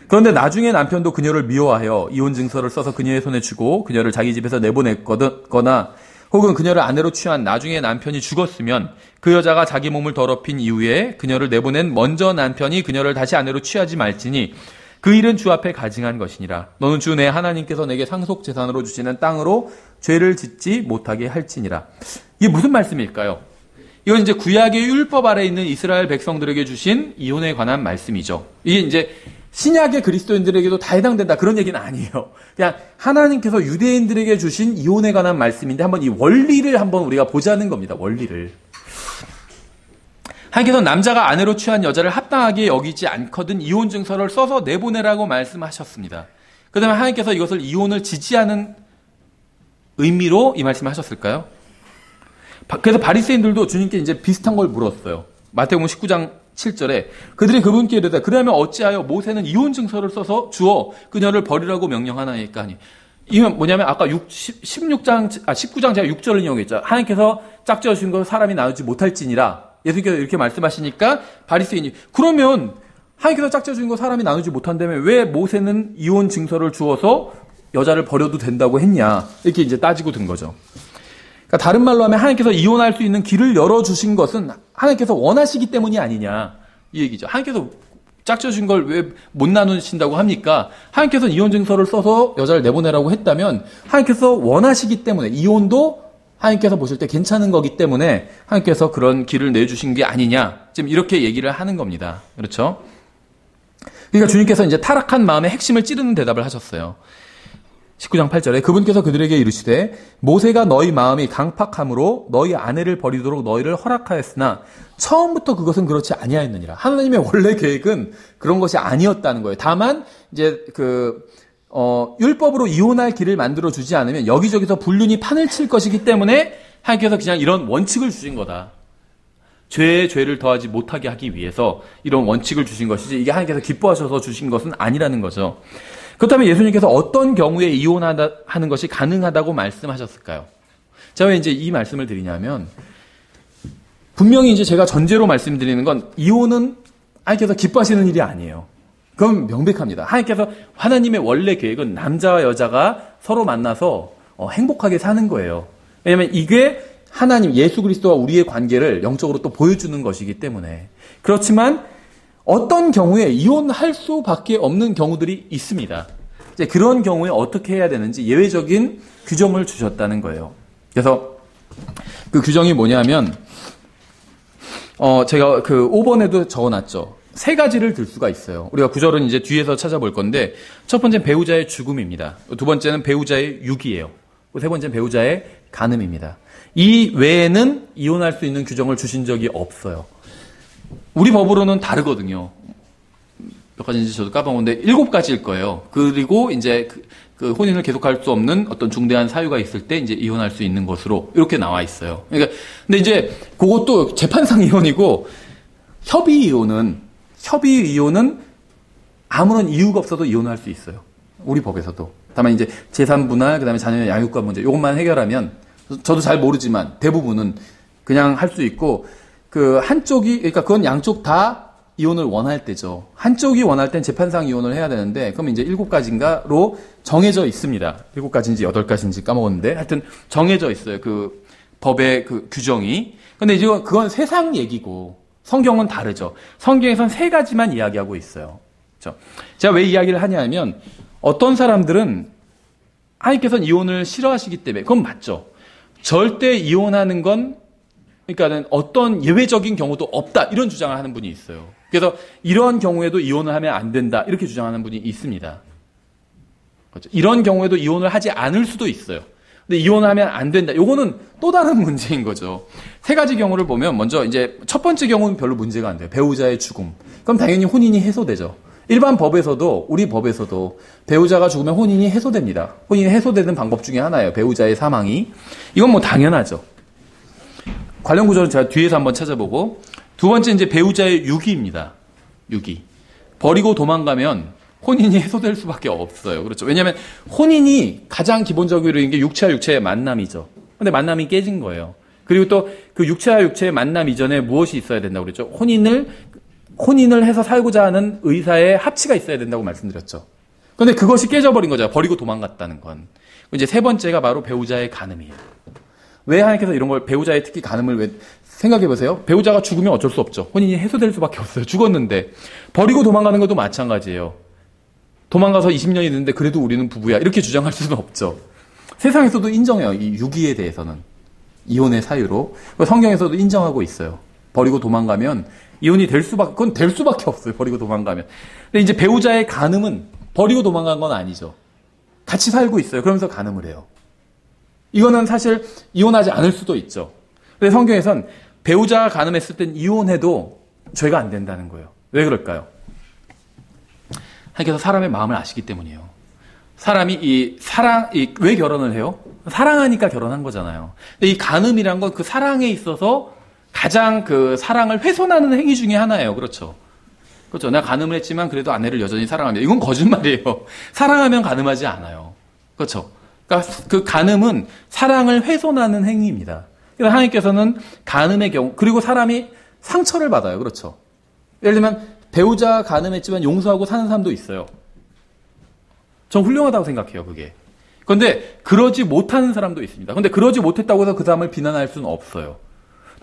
그런데 나중에 남편도 그녀를 미워하여 이혼 증서를 써서 그녀의 손에 주고 그녀를 자기 집에서 내보냈거나 혹은 그녀를 아내로 취한 나중에 남편이 죽었으면 그 여자가 자기 몸을 더럽힌 이후에 그녀를 내보낸 먼저 남편이 그녀를 다시 아내로 취하지 말지니 그 일은 주 앞에 가증한 것이니라. 너는 주 내 하나님께서 내게 상속 재산으로 주시는 땅으로 죄를 짓지 못하게 할지니라. 이게 무슨 말씀일까요? 이건 이제 구약의 율법 아래 있는 이스라엘 백성들에게 주신 이혼에 관한 말씀이죠. 이게 이제 신약의 그리스도인들에게도 다 해당된다 그런 얘기는 아니에요. 그냥 하나님께서 유대인들에게 주신 이혼에 관한 말씀인데 한번 이 원리를 한번 우리가 보자는 겁니다. 원리를. 하나님께서 남자가 아내로 취한 여자를 합당하게 여기지 않거든 이혼 증서를 써서 내보내라고 말씀하셨습니다. 그 다음에 하나님께서 이것을 이혼을 지지하는 의미로 이 말씀을 하셨을까요? 그래서 바리새인들도 주님께 이제 비슷한 걸 물었어요. 마태복음 19장 7절에 그들이 그분께 이르되 그러면 어찌하여 모세는 이혼 증서를 써서 주어 그녀를 버리라고 명령하나이까 하니. 이건 뭐냐면 아까 19장 제가 6절을 인용했죠. 하나님께서 짝지어 주신 걸 사람이 나누지 못할지니라. 예수님께서 이렇게 말씀하시니까 바리새인이 그러면 하나님께서 짝지어 주신 거 사람이 나누지 못한다면 왜 모세는 이혼 증서를 주어서 여자를 버려도 된다고 했냐. 이렇게 이제 따지고 든 거죠. 그러니까 다른 말로 하면 하나님께서 이혼할 수 있는 길을 열어주신 것은 하나님께서 원하시기 때문이 아니냐. 이 얘기죠. 하나님께서 짝져준 걸 왜 못 나누신다고 합니까? 하나님께서 이혼 증서를 써서 여자를 내보내라고 했다면 하나님께서 원하시기 때문에 이혼도 하나님께서 보실 때 괜찮은 거기 때문에 하나님께서 그런 길을 내주신 게 아니냐. 지금 이렇게 얘기를 하는 겁니다. 그렇죠? 그러니까 주님께서 이제 타락한 마음의 핵심을 찌르는 대답을 하셨어요. 19장 8절에 그분께서 그들에게 이르시되 모세가 너희 마음이 강팍함으로 너희 아내를 버리도록 너희를 허락하였으나 처음부터 그것은 그렇지 아니하였느니라. 하나님의 원래 계획은 그런 것이 아니었다는 거예요. 다만 이제 율법으로 이혼할 길을 만들어 주지 않으면 여기저기서 불륜이 판을 칠 것이기 때문에 하나님께서 그냥 이런 원칙을 주신 거다. 죄에 죄를 더하지 못하게 하기 위해서 이런 원칙을 주신 것이지 이게 하나님께서 기뻐하셔서 주신 것은 아니라는 거죠. 그렇다면 예수님께서 어떤 경우에 이혼하는 것이 가능하다고 말씀하셨을까요? 제가 왜 이제 이 말씀을 드리냐면 분명히 이제 제가 전제로 말씀드리는 건 이혼은 하나님께서 기뻐하시는 일이 아니에요. 그건 명백합니다. 하나님의 원래 계획은 남자와 여자가 서로 만나서 행복하게 사는 거예요. 왜냐하면 이게 하나님 예수 그리스도와 우리의 관계를 영적으로 또 보여주는 것이기 때문에. 그렇지만 어떤 경우에 이혼할 수밖에 없는 경우들이 있습니다. 이제 그런 경우에 어떻게 해야 되는지 예외적인 규정을 주셨다는 거예요. 그래서 그 규정이 뭐냐면 제가 그 5번에도 적어놨죠. 세 가지를 들 수가 있어요. 우리가 구절은 이제 뒤에서 찾아볼 건데 첫 번째는 배우자의 죽음입니다. 두 번째는 배우자의 유기예요. 세 번째는 배우자의 간음입니다. 이 외에는 이혼할 수 있는 규정을 주신 적이 없어요. 우리 법으로는 다르거든요. 몇 가지인지 저도 까먹었는데 7가지일 거예요. 그리고 이제 그 혼인을 계속할 수 없는 어떤 중대한 사유가 있을 때 이제 이혼할 수 있는 것으로 이렇게 나와 있어요. 그러니까 근데 이제 그것도 재판상 이혼이고 협의 이혼은 아무런 이유가 없어도 이혼할 수 있어요. 우리 법에서도. 다만 이제 재산 분할 그다음에 자녀의 양육권 문제 이것만 해결하면 저도 잘 모르지만 대부분은 그냥 할 수 있고 그 한쪽이 그러니까 그건 양쪽 다 이혼을 원할 때죠. 한쪽이 원할 땐 재판상 이혼을 해야 되는데 그럼 이제 7가지인가로 정해져 있습니다. 7가지인지 8가지인지 까먹었는데 하여튼 정해져 있어요. 그 법의 그 규정이. 근데 이제 그건 세상 얘기고 성경은 다르죠. 성경에선 3가지만 이야기하고 있어요. 그렇죠? 제가 왜 이야기를 하냐면 어떤 사람들은 하나님께서는 이혼을 싫어하시기 때문에 그건 맞죠. 절대 이혼하는 건 그러니까는 어떤 예외적인 경우도 없다 이런 주장을 하는 분이 있어요. 그래서 이런 경우에도 이혼을 하면 안 된다 이렇게 주장하는 분이 있습니다. 그렇죠? 이런 경우에도 이혼을 하지 않을 수도 있어요. 근데 이혼을 하면 안 된다. 요거는 또 다른 문제인 거죠. 3가지 경우를 보면 먼저 이제 첫 번째 경우는 별로 문제가 안 돼요. 배우자의 죽음. 그럼 당연히 혼인이 해소되죠. 일반 법에서도 우리 법에서도 배우자가 죽으면 혼인이 해소됩니다. 혼인이 해소되는 방법 중에 하나예요. 배우자의 사망이. 이건 뭐 당연하죠. 관련 구절은 제가 뒤에서 한번 찾아보고 두 번째 이제 배우자의 유기입니다. 유기. 버리고 도망가면 혼인이 해소될 수밖에 없어요. 그렇죠. 왜냐하면 혼인이 가장 기본적으로 있는 게 육체와 육체의 만남이죠. 근데 만남이 깨진 거예요. 그리고 또 그 육체와 육체의 만남 이전에 무엇이 있어야 된다고 그랬죠? 혼인을 해서 살고자 하는 의사의 합치가 있어야 된다고 말씀드렸죠. 그런데 그것이 깨져버린 거죠. 버리고 도망갔다는 건. 이제 세 번째가 바로 배우자의 간음이에요. 왜 하나님께서 이런 걸 배우자의 특히 간음을 왜 생각해 보세요. 배우자가 죽으면 어쩔 수 없죠. 혼인이 해소될 수밖에 없어요. 죽었는데. 버리고 도망가는 것도 마찬가지예요. 도망가서 20년이 됐는데 그래도 우리는 부부야. 이렇게 주장할 수는 없죠. 세상에서도 인정해요. 이 유기에 대해서는. 이혼의 사유로. 성경에서도 인정하고 있어요. 버리고 도망가면 이혼이 그건 될 수밖에 없어요. 버리고 도망가면. 근데 이제 배우자의 간음은 버리고 도망간 건 아니죠. 같이 살고 있어요. 그러면서 간음을 해요. 이거는 사실 이혼하지 않을 수도 있죠. 근데 성경에선 배우자가 간음했을 땐 이혼해도 죄가 안 된다는 거예요. 왜 그럴까요? 하나님께서 사람의 마음을 아시기 때문이에요. 사람이 왜 결혼을 해요? 사랑하니까 결혼한 거잖아요. 근데 이 간음이란 건 그 사랑에 있어서 가장 그 사랑을 훼손하는 행위 중에 하나예요. 그렇죠. 그렇죠. 내가 간음을 했지만 그래도 아내를 여전히 사랑합니다. 이건 거짓말이에요. 사랑하면 간음하지 않아요. 그렇죠. 그러니까 그 간음은 사랑을 훼손하는 행위입니다. 그래서 하나님께서는 간음의 경우, 그리고 사람이 상처를 받아요. 그렇죠. 예를 들면 배우자 간음했지만 용서하고 사는 사람도 있어요. 전 훌륭하다고 생각해요. 그게. 그런데 그러지 못하는 사람도 있습니다. 그런데 그러지 못했다고 해서 그 사람을 비난할 수는 없어요.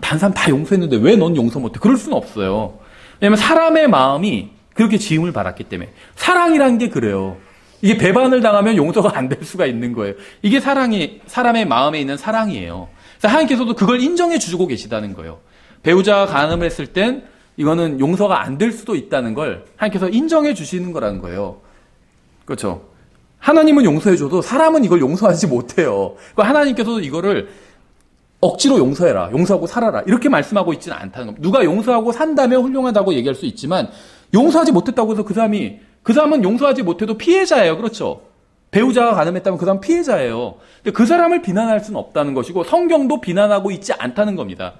다른 사람 다 용서했는데 왜 넌 용서 못해? 그럴 수는 없어요. 왜냐하면 사람의 마음이 그렇게 지음을 받았기 때문에. 사랑이란 게 그래요. 이게 배반을 당하면 용서가 안 될 수가 있는 거예요. 이게 사람의 마음에 있는 사랑이에요. 그래서 하나님께서도 그걸 인정해 주고 계시다는 거예요. 배우자가 간음을 했을 땐 이거는 용서가 안 될 수도 있다는 걸 하나님께서 인정해 주시는 거라는 거예요. 그렇죠? 하나님은 용서해 줘도 사람은 이걸 용서하지 못해요. 그러니까 하나님께서도 이거를 억지로 용서해라. 용서하고 살아라. 이렇게 말씀하고 있지는 않다는 겁니다. 누가 용서하고 산다면 훌륭하다고 얘기할 수 있지만 용서하지 못했다고 해서 그 사람은 용서하지 못해도 피해자예요. 그렇죠? 배우자가 간음했다면 그 사람은 피해자예요. 근데 그 사람을 비난할 수는 없다는 것이고 성경도 비난하고 있지 않다는 겁니다.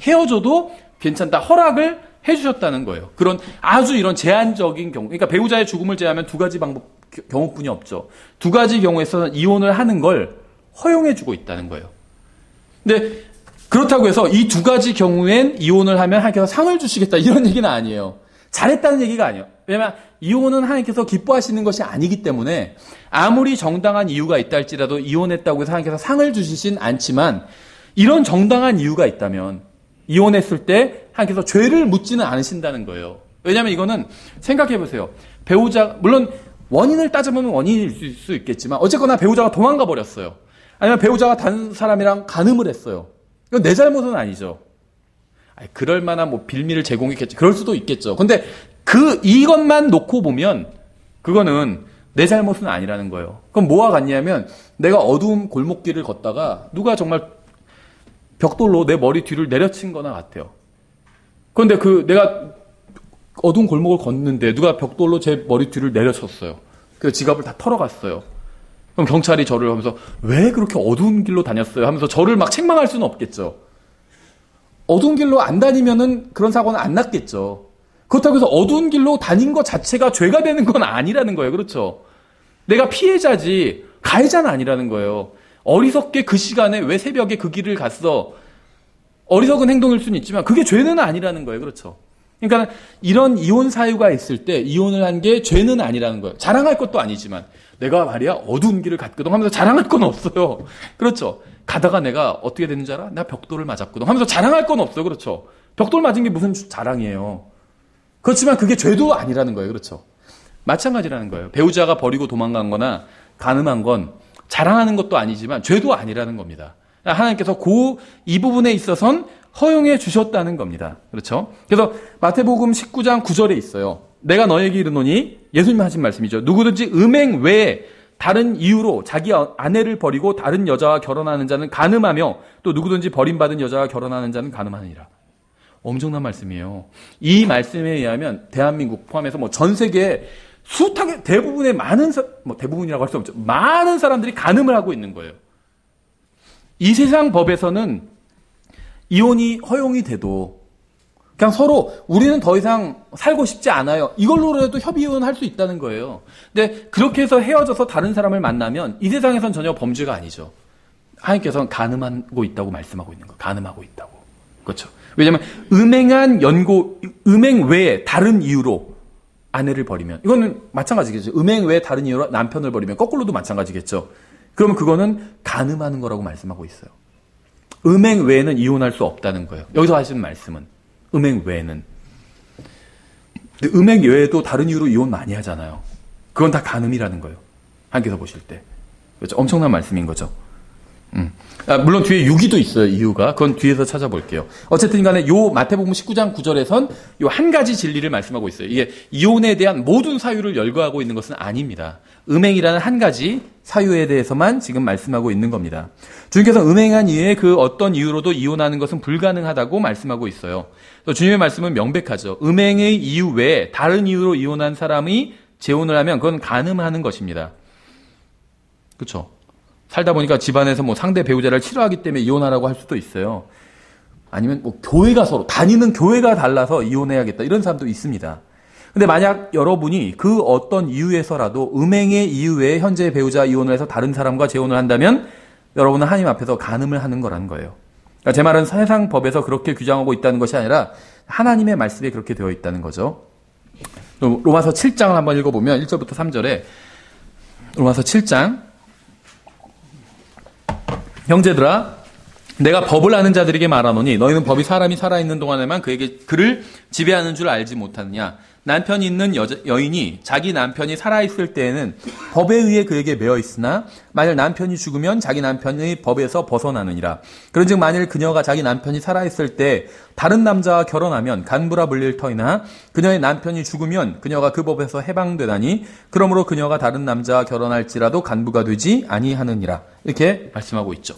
헤어져도 괜찮다. 허락을 해주셨다는 거예요. 그런 아주 이런 제한적인 경우, 그러니까 배우자의 죽음을 제외하면 두 가지 경우뿐이 없죠. 두 가지 경우에서는 이혼을 하는 걸 허용해주고 있다는 거예요. 근데 그렇다고 해서 이 두 가지 경우엔 이혼을 하면 하나님께서 상을 주시겠다 이런 얘기는 아니에요. 잘했다는 얘기가 아니에요. 왜냐하면 이혼은 하나님께서 기뻐하시는 것이 아니기 때문에 아무리 정당한 이유가 있다 할지라도 이혼했다고 해서 하나님께서 상을 주시진 않지만 이런 정당한 이유가 있다면 이혼했을 때 하나님께서 죄를 묻지는 않으신다는 거예요. 왜냐하면 이거는 생각해 보세요. 배우자 물론 원인을 따져보면 원인일 수 있겠지만 어쨌거나 배우자가 도망가 버렸어요. 아니면 배우자가 다른 사람이랑 간음을 했어요. 이건 내 잘못은 아니죠. 그럴 만한 뭐 빌미를 제공했겠지. 그럴 수도 있겠죠. 근데 이것만 놓고 보면 그거는 내 잘못은 아니라는 거예요. 그럼 뭐와 같냐면 내가 어두운 골목길을 걷다가 누가 정말 벽돌로 내 머리 뒤를 내려친 거나 같아요. 그런데 내가 어두운 골목을 걷는데 누가 벽돌로 제 머리 뒤를 내려쳤어요. 그래서 지갑을 다 털어갔어요. 그럼 경찰이 저를 하면서 왜 그렇게 어두운 길로 다녔어요? 하면서 저를 막 책망할 수는 없겠죠. 어두운 길로 안 다니면은 그런 사고는 안 났겠죠. 그렇다고 해서 어두운 길로 다닌 것 자체가 죄가 되는 건 아니라는 거예요. 그렇죠? 내가 피해자지 가해자는 아니라는 거예요. 어리석게 그 시간에 왜 새벽에 그 길을 갔어? 어리석은 행동일 수는 있지만 그게 죄는 아니라는 거예요. 그렇죠? 그러니까 이런 이혼 사유가 있을 때 이혼을 한 게 죄는 아니라는 거예요. 자랑할 것도 아니지만 내가 말이야 어두운 길을 갔거든 하면서 자랑할 건 없어요. 그렇죠? 가다가 내가 어떻게 됐는지 알아? 나 벽돌을 맞았거든 하면서 자랑할 건 없어요. 그렇죠? 벽돌 맞은 게 무슨 자랑이에요. 그렇지만 그게 죄도 아니라는 거예요. 그렇죠? 마찬가지라는 거예요. 배우자가 버리고 도망간 거나 간음한 건 자랑하는 것도 아니지만 죄도 아니라는 겁니다. 하나님께서 이 부분에 있어서는 허용해 주셨다는 겁니다. 그렇죠? 그래서 마태복음 19장 9절에 있어요. 내가 너에게 이르노니 예수님 하신 말씀이죠. 누구든지 음행 외에 다른 이유로 자기 아내를 버리고 다른 여자와 결혼하는 자는 간음하며 또 누구든지 버림받은 여자와 결혼하는 자는 간음하느니라. 엄청난 말씀이에요. 이 말씀에 의하면 대한민국 포함해서 전 세계 숱하게 대부분의 대부분이라고 할 수 없죠. 많은 사람들이 간음을 하고 있는 거예요. 이 세상 법에서는 이혼이 허용이 돼도 그냥 서로 우리는 더 이상 살고 싶지 않아요. 이걸로라도 협의혼할 수 있다는 거예요. 근데 그렇게 해서 헤어져서 다른 사람을 만나면 이 세상에선 전혀 범죄가 아니죠. 하나님께서는 간음하고 있다고 말씀하고 있는 거예요. 간음하고 있다고. 그렇죠. 왜냐하면 음행 외에 다른 이유로 아내를 버리면 이거는 마찬가지겠죠. 음행 외에 다른 이유로 남편을 버리면 거꾸로도 마찬가지겠죠. 그러면 그거는 간음하는 거라고 말씀하고 있어요. 음행 외에는 이혼할 수 없다는 거예요. 여기서 하시는 말씀은 음행 외에는. 근데 음행 외에도 다른 이유로 이혼 많이 하잖아요. 그건 다 간음이라는 거예요. 하나님께서 보실 때. 그렇죠? 엄청난 말씀인 거죠. 물론 뒤에 유기도 있어요. 이유가. 그건 뒤에서 찾아볼게요. 어쨌든 간에 요 마태복음 19장 9절에선 요 한 가지 진리를 말씀하고 있어요. 이게 이혼에 대한 모든 사유를 열거하고 있는 것은 아닙니다. 음행이라는 한 가지 사유에 대해서만 지금 말씀하고 있는 겁니다. 주님께서 음행한 이외에 그 어떤 이유로도 이혼하는 것은 불가능하다고 말씀하고 있어요. 또 주님의 말씀은 명백하죠. 음행의 이유 외에 다른 이유로 이혼한 사람이 재혼을 하면 그건 간음하는 것입니다. 그렇죠? 살다 보니까 집안에서 상대 배우자를 싫어하기 때문에 이혼하라고 할 수도 있어요. 아니면 교회가 서로 다니는 교회가 달라서 이혼해야겠다 이런 사람도 있습니다. 근데 만약 여러분이 그 어떤 이유에서라도 음행의 이유 외에 현재 배우자 이혼을 해서 다른 사람과 재혼을 한다면 여러분은 하나님 앞에서 간음을 하는 거라는 거예요. 그러니까 제 말은 세상 법에서 그렇게 규정하고 있다는 것이 아니라 하나님의 말씀에 그렇게 되어 있다는 거죠. 로마서 7장을 한번 읽어보면 1절부터 3절에 로마서 7장 형제들아 내가 법을 아는 자들에게 말하노니 너희는 법이 사람이 살아있는 동안에만 그를 지배하는 줄 알지 못하느냐. 남편이 있는 여인이 자기 남편이 살아있을 때에는 법에 의해 그에게 매어 있으나 만일 남편이 죽으면 자기 남편의 법에서 벗어나느니라. 그런즉 만일 그녀가 자기 남편이 살아있을 때 다른 남자와 결혼하면 간부라 불릴 터이나 그녀의 남편이 죽으면 그녀가 그 법에서 해방되다니 그러므로 그녀가 다른 남자와 결혼할지라도 간부가 되지 아니하느니라. 이렇게 말씀하고 있죠.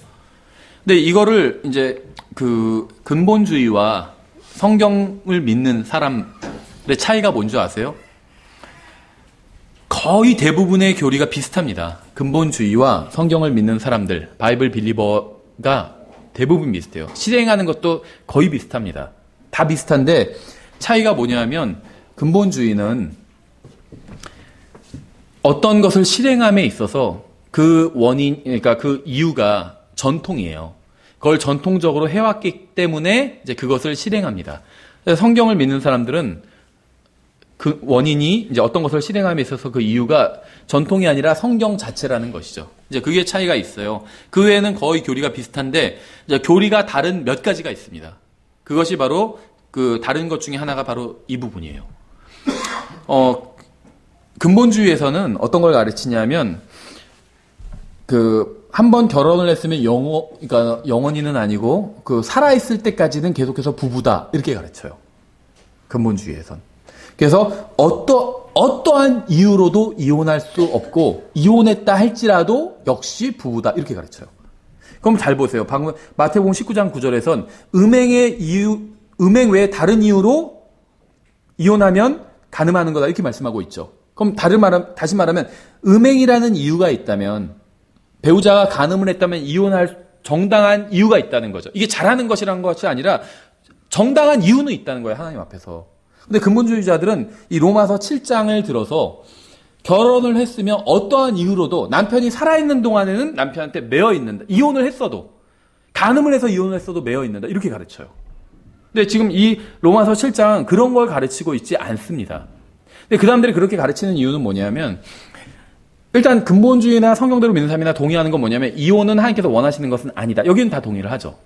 근데 이거를 이제 그 근본주의와 성경을 믿는 사람의 차이가 뭔지 아세요? 거의 대부분의 교리가 비슷합니다. 근본주의와 성경을 믿는 사람들, 바이블 빌리버가 대부분 비슷해요. 실행하는 것도 거의 비슷합니다. 다 비슷한데 차이가 뭐냐면 근본주의는 어떤 것을 실행함에 있어서 그 원인, 그러니까 그 이유가 전통이에요. 그걸 전통적으로 해왔기 때문에 이제 그것을 실행합니다. 성경을 믿는 사람들은 그 원인이 이제 어떤 것을 실행함에 있어서 그 이유가 전통이 아니라 성경 자체라는 것이죠. 이제 그게 차이가 있어요. 그 외에는 거의 교리가 비슷한데 이제 교리가 다른 몇 가지가 있습니다. 그것이 바로 그 다른 것 중에 하나가 바로 이 부분이에요. 근본주의에서는 어떤 걸 가르치냐면 한 번 결혼을 했으면 그러니까 영원히는 아니고 살아있을 때까지는 계속해서 부부다 이렇게 가르쳐요. 근본주의에선. 그래서 어떠한 이유로도 이혼할 수 없고 이혼했다 할지라도 역시 부부다 이렇게 가르쳐요. 그럼 잘 보세요. 방금 마태복음 19장 9절에선 음행 외에 다른 이유로 이혼하면 간음하는 거다 이렇게 말씀하고 있죠. 그럼 다시 말하면 음행이라는 이유가 있다면 배우자가 간음을 했다면 이혼할 정당한 이유가 있다는 거죠. 이게 잘하는 것이라는 것이 아니라 정당한 이유는 있다는 거예요. 하나님 앞에서. 근데 근본주의자들은 이 로마서 7장을 들어서 결혼을 했으면 어떠한 이유로도 남편이 살아있는 동안에는 남편한테 매어 있는다. 이혼을 했어도 간음을 해서 이혼을 했어도 매어 있는다. 이렇게 가르쳐요. 근데 지금 이 로마서 7장은 그런 걸 가르치고 있지 않습니다. 근데 그 사람들이 그렇게 가르치는 이유는 뭐냐면 일단 근본주의나 성경대로 믿는 사람이나 동의하는 건 뭐냐면 이혼은 하나님께서 원하시는 것은 아니다. 여기는 다 동의를 하죠.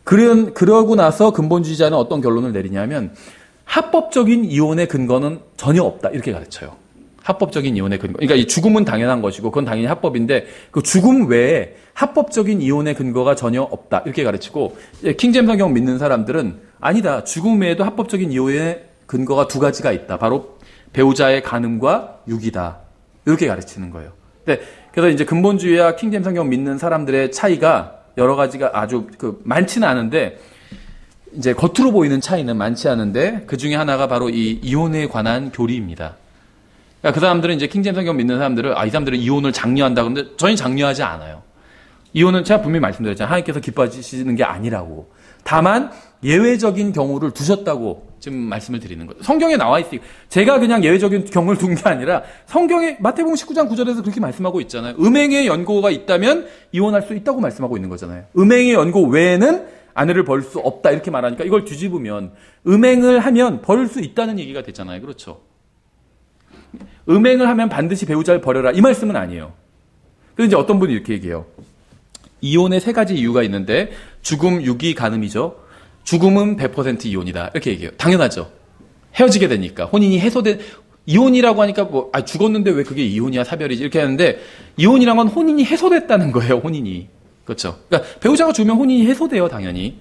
그러고 나서 근본주의자는 어떤 결론을 내리냐면 합법적인 이혼의 근거는 전혀 없다. 이렇게 가르쳐요. 합법적인 이혼의 근거. 그러니까 이 죽음은 당연한 것이고 그건 당연히 합법인데 그 죽음 외에 합법적인 이혼의 근거가 전혀 없다. 이렇게 가르치고 킹제임스 성경 믿는 사람들은 아니다. 죽음 외에도 합법적인 이혼의 근거가 두 가지가 있다. 바로 배우자의 간음과 유기다. 이렇게 가르치는 거예요. 그래서 이제 근본주의와 킹제임스 성경 믿는 사람들의 차이가 여러 가지가 아주 많지는 않은데 이제 겉으로 보이는 차이는 많지 않은데 그 중에 하나가 바로 이 이혼에 관한 교리입니다. 그러니까 그 사람들은 이제 킹제임스 성경 믿는 사람들은 이 사람들은 이혼을 장려한다 그러는데 저희는 장려하지 않아요. 이혼은 제가 분명히 말씀드렸잖아요. 하나님께서 기뻐하시는 게 아니라고. 다만 예외적인 경우를 두셨다고 지금 말씀을 드리는 거예요. 성경에 나와 있어요. 제가 그냥 예외적인 경우를 둔 게 아니라 성경에 마태복음 19장 9절에서 그렇게 말씀하고 있잖아요. 음행의 연고가 있다면 이혼할 수 있다고 말씀하고 있는 거잖아요. 음행의 연고 외에는 아내를 버릴 수 없다 이렇게 말하니까 이걸 뒤집으면 음행을 하면 버릴 수 있다는 얘기가 되잖아요. 그렇죠? 음행을 하면 반드시 배우자를 버려라 이 말씀은 아니에요. 그래서 이제 어떤 분이 이렇게 얘기해요. 이혼의 세 가지 이유가 있는데 죽음, 유기, 간음이죠. 죽음은 100% 이혼이다. 이렇게 얘기해요. 당연하죠. 헤어지게 되니까. 혼인이 해소된, 이혼이라고 하니까 죽었는데 왜 그게 이혼이야, 사별이지. 이렇게 하는데 이혼이란 건 혼인이 해소됐다는 거예요, 혼인이. 그렇죠. 그러니까 배우자가 죽으면 혼인이 해소돼요, 당연히.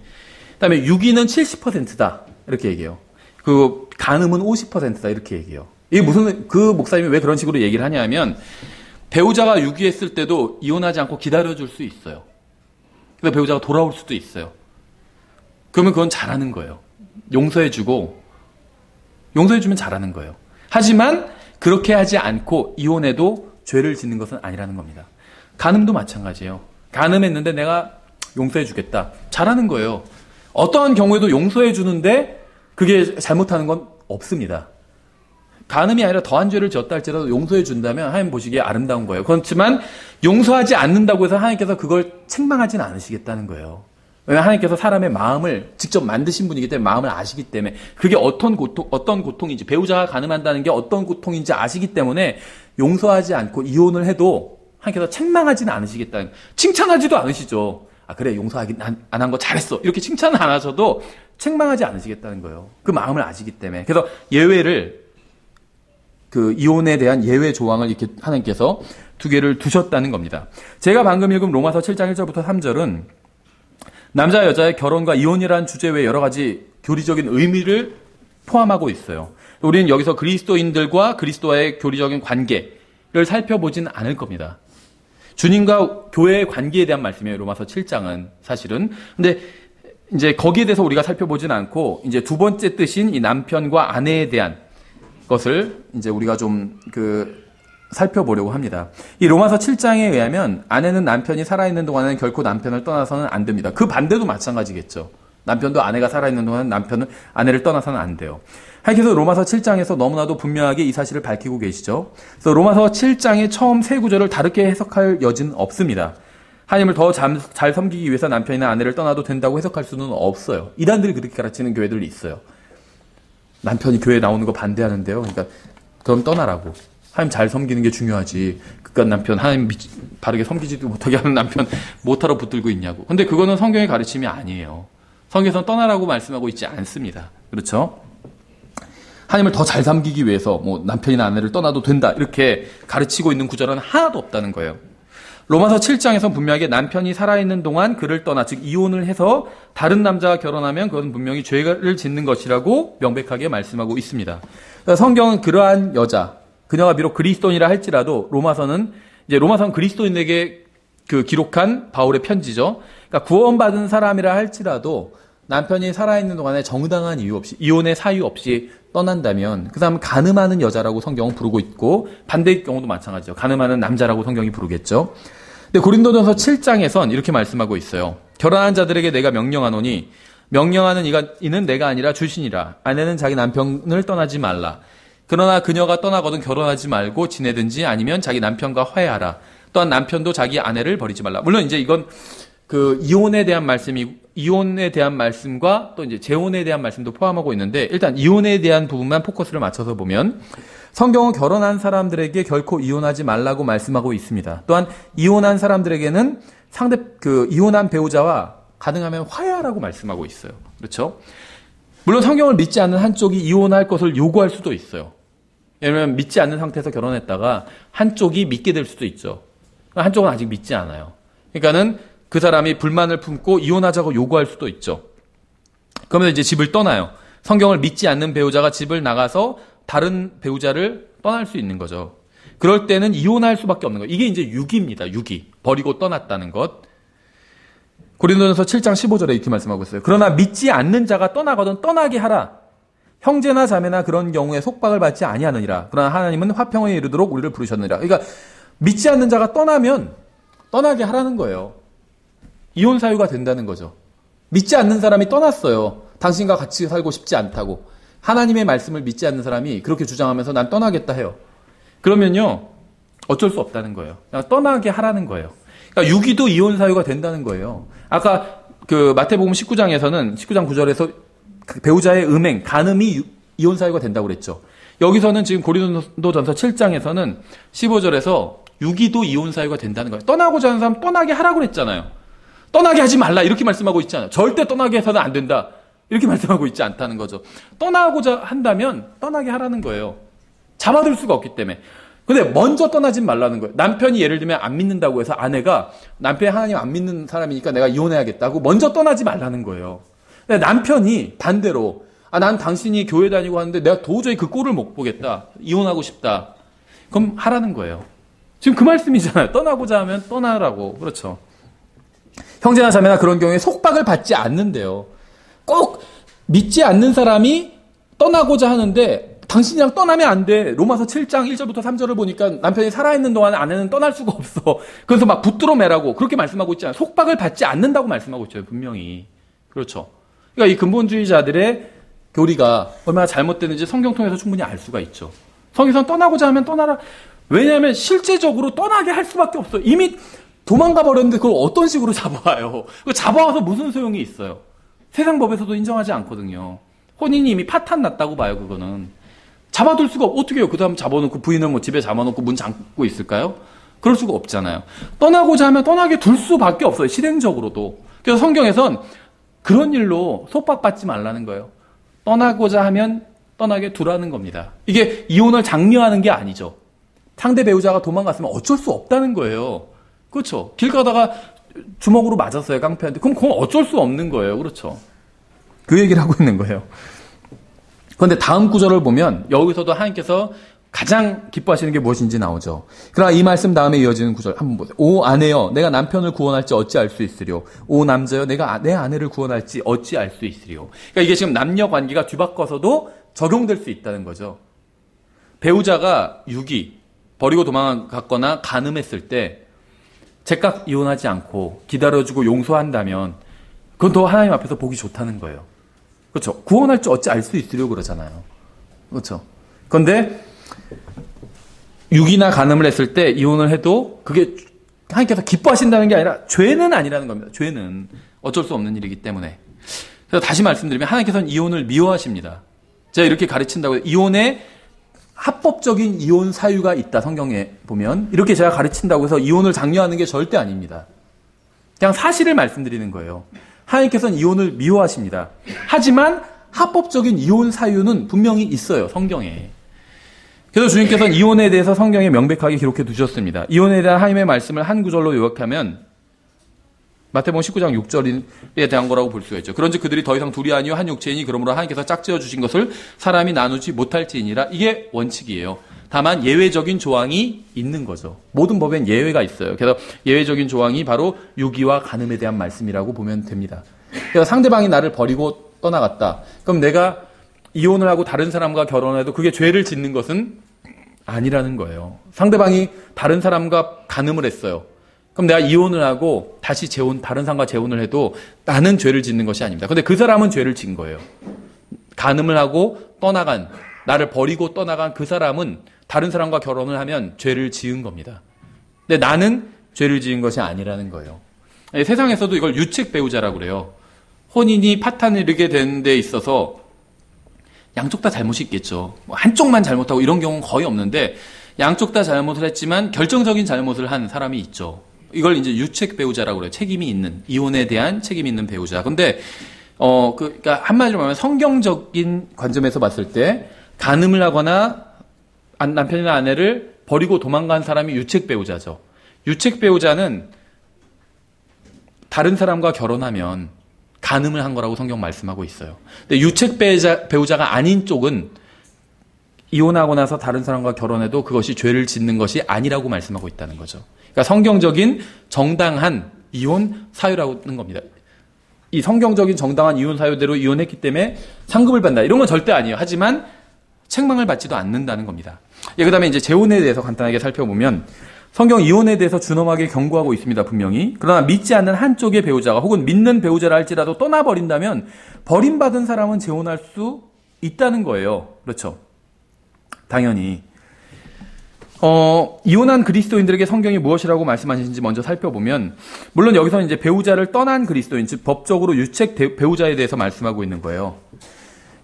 그 다음에 유기는 70%다. 이렇게 얘기해요. 간음은 50%다. 이렇게 얘기해요. 이게 그 목사님이 왜 그런 식으로 얘기를 하냐면 배우자가 유기했을 때도 이혼하지 않고 기다려줄 수 있어요. 그래서 배우자가 돌아올 수도 있어요. 그러면 그건 잘하는 거예요. 용서해주면 잘하는 거예요. 하지만 그렇게 하지 않고 이혼해도 죄를 짓는 것은 아니라는 겁니다. 간음도 마찬가지예요. 간음했는데 내가 용서해주겠다. 잘하는 거예요. 어떠한 경우에도 용서해주는데 그게 잘못하는 건 없습니다. 간음이 아니라 더한 죄를 지었다 할지라도 용서해 준다면 하나님 보시기에 아름다운 거예요. 그렇지만 용서하지 않는다고 해서 하나님께서 그걸 책망하지는 않으시겠다는 거예요. 왜냐하면 하나님께서 사람의 마음을 직접 만드신 분이기 때문에 마음을 아시기 때문에 그게 어떤 고통인지 배우자가 간음한다는 게 어떤 고통인지 아시기 때문에 용서하지 않고 이혼을 해도 하나님께서 책망하지는 않으시겠다는 칭찬하지도 않으시죠. 아, 그래, 용서하긴 안 한 거 잘했어. 이렇게 칭찬을 안 하셔도 책망하지 않으시겠다는 거예요. 그 마음을 아시기 때문에. 그래서 예외를, 그 이혼에 대한 예외 조항을 이렇게 하나님께서 두 개를 두셨다는 겁니다. 제가 방금 읽은 로마서 7장 1절부터 3절은 남자 여자의 결혼과 이혼이라는 주제 외에 여러 가지 교리적인 의미를 포함하고 있어요. 우리는 여기서 그리스도인들과 그리스도와의 교리적인 관계를 살펴보진 않을 겁니다. 주님과 교회의 관계에 대한 말씀이에요. 로마서 7장은 사실은. 근데 이제 거기에 대해서 우리가 살펴보진 않고 이제 두 번째 뜻인 이 남편과 아내에 대한 것을 이제 우리가 좀 살펴보려고 합니다. 이 로마서 7장에 의하면 아내는 남편이 살아있는 동안에는 결코 남편을 떠나서는 안 됩니다. 그 반대도 마찬가지겠죠. 남편도 아내가 살아있는 동안은 남편은 아내를 떠나서는 안 돼요. 하여튼 로마서 7장에서 너무나도 분명하게 이 사실을 밝히고 계시죠. 그래서 로마서 7장의 처음 세 구절을 다르게 해석할 여지는 없습니다. 하나님을 더 잘 섬기기 위해서 남편이나 아내를 떠나도 된다고 해석할 수는 없어요. 이단들이 그렇게 가르치는 교회들이 있어요. 남편이 교회에 나오는 거 반대하는데요. 그러니까 그럼 떠나라고. 하나님 잘 섬기는 게 중요하지. 그깟 남편, 하나님 바르게 섬기지도 못하게 하는 남편 못하러 붙들고 있냐고. 근데 그거는 성경의 가르침이 아니에요. 성경에서는 떠나라고 말씀하고 있지 않습니다. 그렇죠? 하나님을 더 잘 섬기기 위해서 뭐 남편이나 아내를 떠나도 된다. 이렇게 가르치고 있는 구절은 하나도 없다는 거예요. 로마서 7장에서 분명하게 남편이 살아있는 동안 그를 떠나, 즉 이혼을 해서 다른 남자와 결혼하면 그것은 분명히 죄를 짓는 것이라고 명백하게 말씀하고 있습니다. 그러니까 성경은 그러한 여자, 그녀가 비록 그리스도인이라 할지라도 로마서는 그리스도인에게 기록한 바울의 편지죠. 그러니까 구원받은 사람이라 할지라도 남편이 살아있는 동안에 정당한 이유 없이, 이혼의 사유 없이 떠난다면 그 사람은 간음하는 여자라고 성경은 부르고 있고 반대의 경우도 마찬가지죠. 간음하는 남자라고 성경이 부르겠죠. 근데 고린도전서 7장에선 이렇게 말씀하고 있어요. 결혼한 자들에게 내가 명령하노니 명령하는 이는 내가 아니라 주신이라. 아내는 자기 남편을 떠나지 말라. 그러나 그녀가 떠나거든 결혼하지 말고 지내든지 아니면 자기 남편과 화해하라. 또한 남편도 자기 아내를 버리지 말라. 물론 이제 이건 이혼에 대한 말씀과 또 이제 재혼에 대한 말씀도 포함하고 있는데 일단 이혼에 대한 부분만 포커스를 맞춰서 보면 성경은 결혼한 사람들에게 결코 이혼하지 말라고 말씀하고 있습니다. 또한 이혼한 사람들에게는 이혼한 배우자와 가능하면 화해하라고 말씀하고 있어요. 그렇죠? 물론 성경을 믿지 않는 한쪽이 이혼할 것을 요구할 수도 있어요. 왜냐하면 믿지 않는 상태에서 결혼했다가 한쪽이 믿게 될 수도 있죠. 한쪽은 아직 믿지 않아요. 그러니까는 그 사람이 불만을 품고 이혼하자고 요구할 수도 있죠. 그러면 이제 집을 떠나요. 성경을 믿지 않는 배우자가 집을 나가서 다른 배우자를 떠날 수 있는 거죠. 그럴 때는 이혼할 수밖에 없는 거예요. 이게 이제 유기입니다. 유기. 버리고 떠났다는 것. 고린도전서 7장 15절에 이렇게 말씀하고 있어요. 그러나 믿지 않는 자가 떠나거든 떠나게 하라. 형제나 자매나 그런 경우에 속박을 받지 아니하느니라. 그러나 하나님은 화평에 이르도록 우리를 부르셨느니라. 그러니까 믿지 않는 자가 떠나면 떠나게 하라는 거예요. 이혼 사유가 된다는 거죠. 믿지 않는 사람이 떠났어요. 당신과 같이 살고 싶지 않다고. 하나님의 말씀을 믿지 않는 사람이 그렇게 주장하면서 난 떠나겠다 해요. 그러면요, 어쩔 수 없다는 거예요. 그냥 떠나게 하라는 거예요. 그러니까 유기도 이혼 사유가 된다는 거예요. 아까 마태복음 19장 9절에서 배우자의 음행, 간음이 이혼 사유가 된다고 그랬죠. 여기서는 지금 고린도전서 7장에서는 15절에서 유기도 이혼 사유가 된다는 거예요. 떠나고자 하는 사람 떠나게 하라고 그랬잖아요. 떠나게 하지 말라 이렇게 말씀하고 있지 않아요. 절대 떠나게 해서는 안 된다 이렇게 말씀하고 있지 않다는 거죠. 떠나고자 한다면 떠나게 하라는 거예요. 잡아둘 수가 없기 때문에. 근데 먼저 떠나진 말라는 거예요. 남편이 예를 들면 안 믿는다고 해서 아내가 남편이 하나님 안 믿는 사람이니까 내가 이혼해야겠다고 먼저 떠나지 말라는 거예요. 근데 남편이 반대로 난 당신이 교회 다니고 하는데 내가 도저히 그 꼴을 못 보겠다. 이혼하고 싶다. 그럼 하라는 거예요. 지금 그 말씀이잖아요. 떠나고자 하면 떠나라고. 그렇죠. 형제나 자매나 그런 경우에 속박을 받지 않는데요. 꼭 믿지 않는 사람이 떠나고자 하는데 당신이랑 떠나면 안 돼. 로마서 7장 1절부터 3절을 보니까 남편이 살아있는 동안 아내는 떠날 수가 없어. 그래서 막 붙들어 매라고 그렇게 말씀하고 있지 않아요. 속박을 받지 않는다고 말씀하고 있죠. 분명히. 그렇죠. 그러니까 이 근본주의자들의 교리가 얼마나 잘못되는지 성경 통해서 충분히 알 수가 있죠. 성경에서는 떠나고자 하면 떠나라. 왜냐하면 실제적으로 떠나게 할 수밖에 없어요. 이미 도망가 버렸는데 그걸 어떤 식으로 잡아와요. 잡아와서 무슨 소용이 있어요. 세상 법에서도 인정하지 않거든요. 혼인이 이미 파탄 났다고 봐요. 그거는. 잡아둘 수가 어떻게 해요. 그 다음 잡아놓고 부인을 집에 잡아놓고 문 잠고 있을까요? 그럴 수가 없잖아요. 떠나고자 하면 떠나게 둘 수밖에 없어요. 실행적으로도. 그래서 성경에선 그런 일로 속박받지 말라는 거예요. 떠나고자 하면 떠나게 두라는 겁니다. 이게 이혼을 장려하는 게 아니죠. 상대 배우자가 도망갔으면 어쩔 수 없다는 거예요. 그렇죠. 길 가다가 주먹으로 맞았어요, 깡패한테. 그럼 그건 어쩔 수 없는 거예요. 그렇죠. 그 얘기를 하고 있는 거예요. 그런데 다음 구절을 보면 여기서도 하나님께서 가장 기뻐하시는 게 무엇인지 나오죠. 그러나 이 말씀 다음에 이어지는 구절 한번 보세요. 오 아내여 내가 남편을 구원할지 어찌 알 수 있으리요. 오 남자여 내가 내 아내를 구원할지 어찌 알 수 있으리요. 그러니까 이게 지금 남녀 관계가 뒤바꿔서도 적용될 수 있다는 거죠. 배우자가 유기, 버리고 도망갔거나 간음했을 때 즉각 이혼하지 않고 기다려주고 용서한다면 그건 더 하나님 앞에서 보기 좋다는 거예요. 그렇죠. 구원할지 어찌 알 수 있으려 그러잖아요. 그렇죠. 그런데 유기나 간음을 했을 때 이혼을 해도 그게 하나님께서 기뻐하신다는 게 아니라 죄는 아니라는 겁니다. 죄는 어쩔 수 없는 일이기 때문에. 그래서 다시 말씀드리면 하나님께서는 이혼을 미워하십니다. 제가 이렇게 가르친다고 해요. 이혼에 합법적인 이혼 사유가 있다. 성경에 보면 이렇게 제가 가르친다고 해서 이혼을 장려하는 게 절대 아닙니다. 그냥 사실을 말씀드리는 거예요. 하나님께서는 이혼을 미워하십니다. 하지만 합법적인 이혼 사유는 분명히 있어요. 성경에. 그래서 주님께서는 이혼에 대해서 성경에 명백하게 기록해 두셨습니다. 이혼에 대한 하나님의 말씀을 한 구절로 요약하면 마태복음 19장 6절에 대한 거라고 볼 수가 있죠. 그런즉 그들이 더 이상 둘이 아니요 한 육체이니 그러므로 하나님께서 짝지어 주신 것을 사람이 나누지 못할지니라. 이게 원칙이에요. 다만 예외적인 조항이 있는 거죠. 모든 법엔 예외가 있어요. 그래서 예외적인 조항이 바로 유기와 간음에 대한 말씀이라고 보면 됩니다. 그래서 상대방이 나를 버리고 떠나갔다. 그럼 내가 이혼을 하고 다른 사람과 결혼해도 그게 죄를 짓는 것은 아니라는 거예요. 상대방이 다른 사람과 간음을 했어요. 그럼 내가 이혼을 하고 다시 다른 사람과 재혼을 해도 나는 죄를 짓는 것이 아닙니다. 근데 그 사람은 죄를 진 거예요. 간음을 하고 떠나간, 나를 버리고 떠나간 그 사람은 다른 사람과 결혼을 하면 죄를 지은 겁니다. 근데 나는 죄를 지은 것이 아니라는 거예요. 세상에서도 이걸 유책 배우자라고 그래요. 혼인이 파탄을 이르게 되는 데 있어서 양쪽 다 잘못이 있겠죠. 한쪽만 잘못하고 이런 경우는 거의 없는데 양쪽 다 잘못을 했지만 결정적인 잘못을 한 사람이 있죠. 이걸 이제 유책 배우자라고 그래요. 책임이 있는, 이혼에 대한 책임이 있는 배우자. 근데 그러니까 한마디로 말하면 성경적인 관점에서 봤을 때 간음을 하거나 남편이나 아내를 버리고 도망간 사람이 유책 배우자죠. 유책 배우자는 다른 사람과 결혼하면 간음을 한 거라고 성경 말씀하고 있어요. 근데 유책 배우자가 아닌 쪽은 이혼하고 나서 다른 사람과 결혼해도 그것이 죄를 짓는 것이 아니라고 말씀하고 있다는 거죠. 그러니까 성경적인 정당한 이혼 사유라는 겁니다. 이 성경적인 정당한 이혼 사유대로 이혼했기 때문에 상급을 받는다. 이런 건 절대 아니에요. 하지만 책망을 받지도 않는다는 겁니다. 그 다음에 이제 재혼에 대해서 간단하게 살펴보면 성경 이혼에 대해서 준엄하게 경고하고 있습니다. 분명히. 그러나 믿지 않는 한쪽의 배우자가 혹은 믿는 배우자라 할지라도 떠나버린다면 버림받은 사람은 재혼할 수 있다는 거예요. 그렇죠. 당연히. 이혼한 그리스도인들에게 성경이 무엇이라고 말씀하시는지 먼저 살펴보면 물론 여기서는 이제 배우자를 떠난 그리스도인, 즉 법적으로 유책 배우자에 대해서 말씀하고 있는 거예요.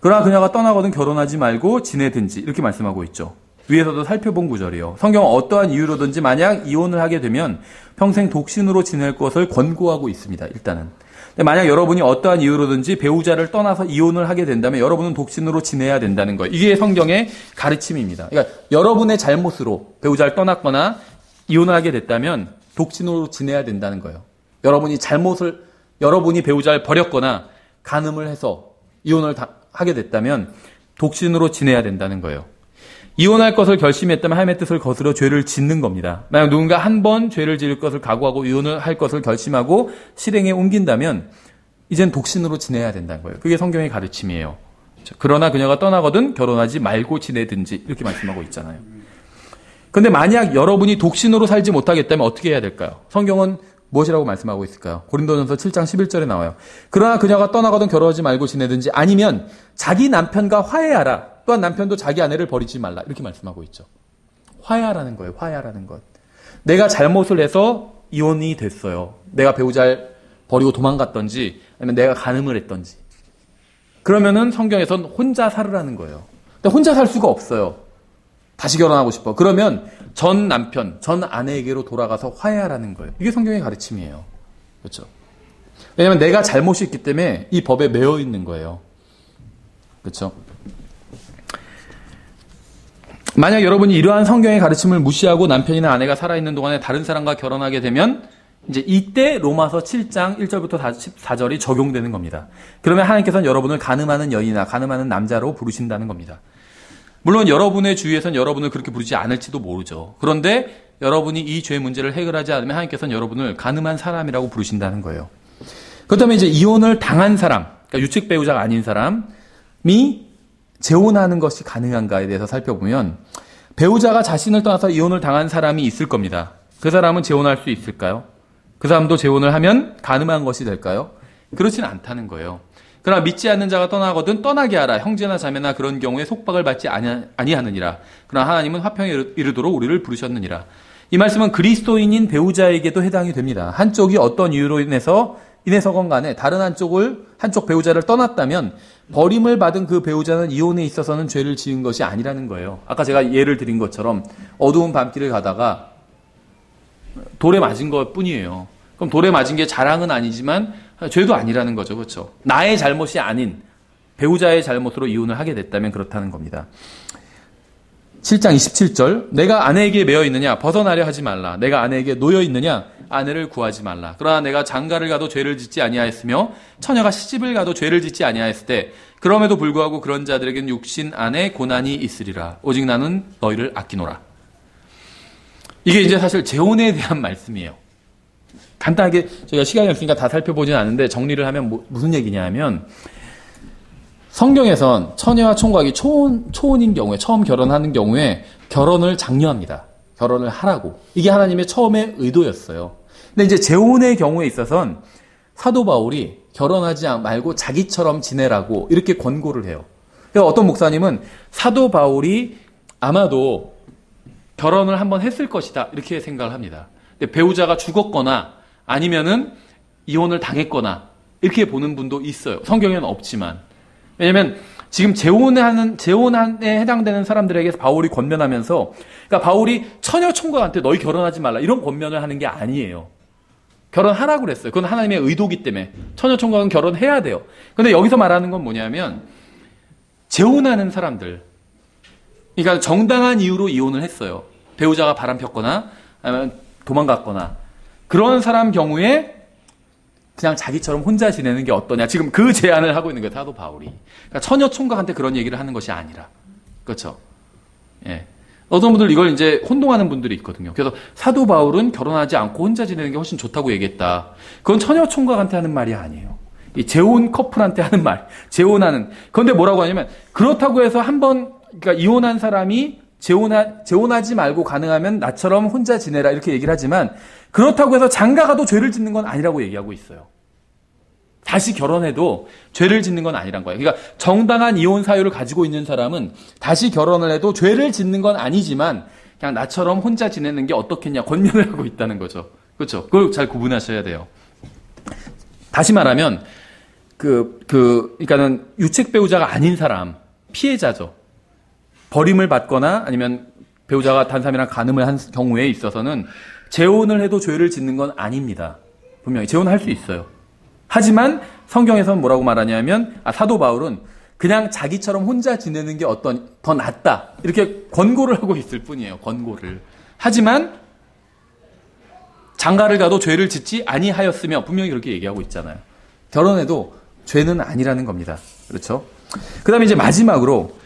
그러나 그녀가 떠나거든 결혼하지 말고 지내든지 이렇게 말씀하고 있죠. 위에서도 살펴본 구절이요. 성경은 어떠한 이유로든지 만약 이혼을 하게 되면 평생 독신으로 지낼 것을 권고하고 있습니다. 일단은. 근데 만약 여러분이 어떠한 이유로든지 배우자를 떠나서 이혼을 하게 된다면 여러분은 독신으로 지내야 된다는 거예요. 이게 성경의 가르침입니다. 그러니까 여러분의 잘못으로 배우자를 떠났거나 이혼을 하게 됐다면 독신으로 지내야 된다는 거예요. 여러분이 배우자를 버렸거나 간음을 해서 이혼을 하게 됐다면 독신으로 지내야 된다는 거예요. 이혼할 것을 결심했다면 하나님의 뜻을 거스려 죄를 짓는 겁니다. 만약 누군가 한 번 죄를 지을 것을 각오하고 이혼을 할 것을 결심하고 실행에 옮긴다면 이젠 독신으로 지내야 된다는 거예요. 그게 성경의 가르침이에요. 그러나 그녀가 떠나거든 결혼하지 말고 지내든지 이렇게 말씀하고 있잖아요. 그런데 만약 여러분이 독신으로 살지 못하겠다면 어떻게 해야 될까요? 성경은 무엇이라고 말씀하고 있을까요? 고린도전서 7장 11절에 나와요. 그러나 그녀가 떠나거든 결혼하지 말고 지내든지 아니면 자기 남편과 화해하라. 또한 남편도 자기 아내를 버리지 말라. 이렇게 말씀하고 있죠. 화해하라는 거예요. 화해하라는 것. 내가 잘못을 해서 이혼이 됐어요. 내가 배우자를 버리고 도망갔던지 아니면 내가 간음을 했던지. 그러면은 성경에선 혼자 살으라는 거예요. 근데 혼자 살 수가 없어요. 다시 결혼하고 싶어. 그러면 전 남편, 전 아내에게로 돌아가서 화해하라는 거예요. 이게 성경의 가르침이에요. 그렇죠? 왜냐하면 내가 잘못이 있기 때문에 이 법에 매여 있는 거예요. 그렇죠? 만약 여러분이 이러한 성경의 가르침을 무시하고 남편이나 아내가 살아있는 동안에 다른 사람과 결혼하게 되면 이제 이때 로마서 7장 1절부터 14절이 적용되는 겁니다. 그러면 하나님께서는 여러분을 간음하는 여인이나 간음하는 남자로 부르신다는 겁니다. 물론 여러분의 주위에서는 여러분을 그렇게 부르지 않을지도 모르죠. 그런데 여러분이 이 죄 문제를 해결하지 않으면 하나님께서는 여러분을 간음한 사람이라고 부르신다는 거예요. 그렇다면 이제 이혼을 당한 사람, 그러니까 유책 배우자가 아닌 사람이 재혼하는 것이 가능한가에 대해서 살펴보면 배우자가 자신을 떠나서 이혼을 당한 사람이 있을 겁니다. 그 사람은 재혼할 수 있을까요? 그 사람도 재혼을 하면 가늠한 것이 될까요? 그렇지는 않다는 거예요. 그러나 믿지 않는 자가 떠나거든 떠나게 하라. 형제나 자매나 그런 경우에 속박을 받지 아니하느니라. 그러나 하나님은 화평에 이르도록 우리를 부르셨느니라. 이 말씀은 그리스도인인 배우자에게도 해당이 됩니다. 한쪽이 어떤 이유로 인해서건 간에 다른 한쪽 배우자를 떠났다면 버림을 받은 그 배우자는 이혼에 있어서는 죄를 지은 것이 아니라는 거예요. 아까 제가 예를 드린 것처럼 어두운 밤길을 가다가 돌에 맞은 것 뿐이에요. 그럼 돌에 맞은 게 자랑은 아니지만 죄도 아니라는 거죠. 그렇죠? 나의 잘못이 아닌 배우자의 잘못으로 이혼을 하게 됐다면 그렇다는 겁니다. 7장 27절 내가 아내에게 매여 있느냐 벗어나려 하지 말라. 내가 아내에게 놓여 있느냐 아내를 구하지 말라. 그러나 내가 장가를 가도 죄를 짓지 아니하였으며 처녀가 시집을 가도 죄를 짓지 아니하였을 때 그럼에도 불구하고 그런 자들에게는 육신 안에 고난이 있으리라. 오직 나는 너희를 아끼노라. 이게 이제 사실 재혼에 대한 말씀이에요. 간단하게 저희가 시간이 없으니까 다 살펴보지는 않는데 정리를 하면 무슨 얘기냐 하면 성경에선 처녀와 총각이 초혼인 경우에 처음 결혼하는 경우에 결혼을 장려합니다. 결혼을 하라고. 이게 하나님의 처음의 의도였어요. 근데 이제 재혼의 경우에 있어서는 사도 바울이 결혼하지 말고 자기처럼 지내라고 이렇게 권고를 해요. 그래서 어떤 목사님은 사도 바울이 아마도 결혼을 한번 했을 것이다 이렇게 생각을 합니다. 근데 배우자가 죽었거나 아니면은 이혼을 당했거나 이렇게 보는 분도 있어요. 성경에는 없지만. 왜냐면 지금 재혼에 해당되는 사람들에게 바울이 권면하면서 그러니까 바울이 처녀 총각한테 너희 결혼하지 말라 이런 권면을 하는 게 아니에요. 결혼하라고 그랬어요. 그건 하나님의 의도기 때문에 처녀 총각은 결혼해야 돼요. 그런데 여기서 말하는 건 뭐냐면 재혼하는 사람들 그러니까 정당한 이유로 이혼을 했어요. 배우자가 바람 폈거나 아니면 도망갔거나 그런 사람 경우에 그냥 자기처럼 혼자 지내는 게 어떠냐. 지금 그 제안을 하고 있는 거예요. 사도 바울이. 그러니까 처녀 총각한테 그런 얘기를 하는 것이 아니라. 그렇죠? 예. 어떤 분들 이걸 이제 혼동하는 분들이 있거든요. 그래서 사도 바울은 결혼하지 않고 혼자 지내는 게 훨씬 좋다고 얘기했다. 그건 처녀 총각한테 하는 말이 아니에요. 이 재혼 커플한테 하는 말. 재혼하는. 그런데 뭐라고 하냐면 그렇다고 해서 한번 그러니까 이혼한 사람이 재혼하지 말고 가능하면 나처럼 혼자 지내라 이렇게 얘기를 하지만 그렇다고 해서 장가가도 죄를 짓는 건 아니라고 얘기하고 있어요. 다시 결혼해도 죄를 짓는 건 아니란 거예요. 그러니까 정당한 이혼 사유를 가지고 있는 사람은 다시 결혼을 해도 죄를 짓는 건 아니지만 그냥 나처럼 혼자 지내는 게 어떻겠냐 권면을 하고 있다는 거죠. 그렇죠? 그걸 잘 구분하셔야 돼요. 다시 말하면 그러니까는 유책 배우자가 아닌 사람, 피해자죠. 버림을 받거나 아니면 배우자가 다른 사람이랑 간음을 한 경우에 있어서는 재혼을 해도 죄를 짓는 건 아닙니다. 분명히 재혼할 수 있어요. 하지만 성경에서는 뭐라고 말하냐면 사도 바울은 그냥 자기처럼 혼자 지내는 게 더 낫다 이렇게 권고를 하고 있을 뿐이에요. 권고를. 하지만 장가를 가도 죄를 짓지 아니하였으며 분명히 그렇게 얘기하고 있잖아요. 결혼해도 죄는 아니라는 겁니다. 그렇죠? 그 다음에 이제 마지막으로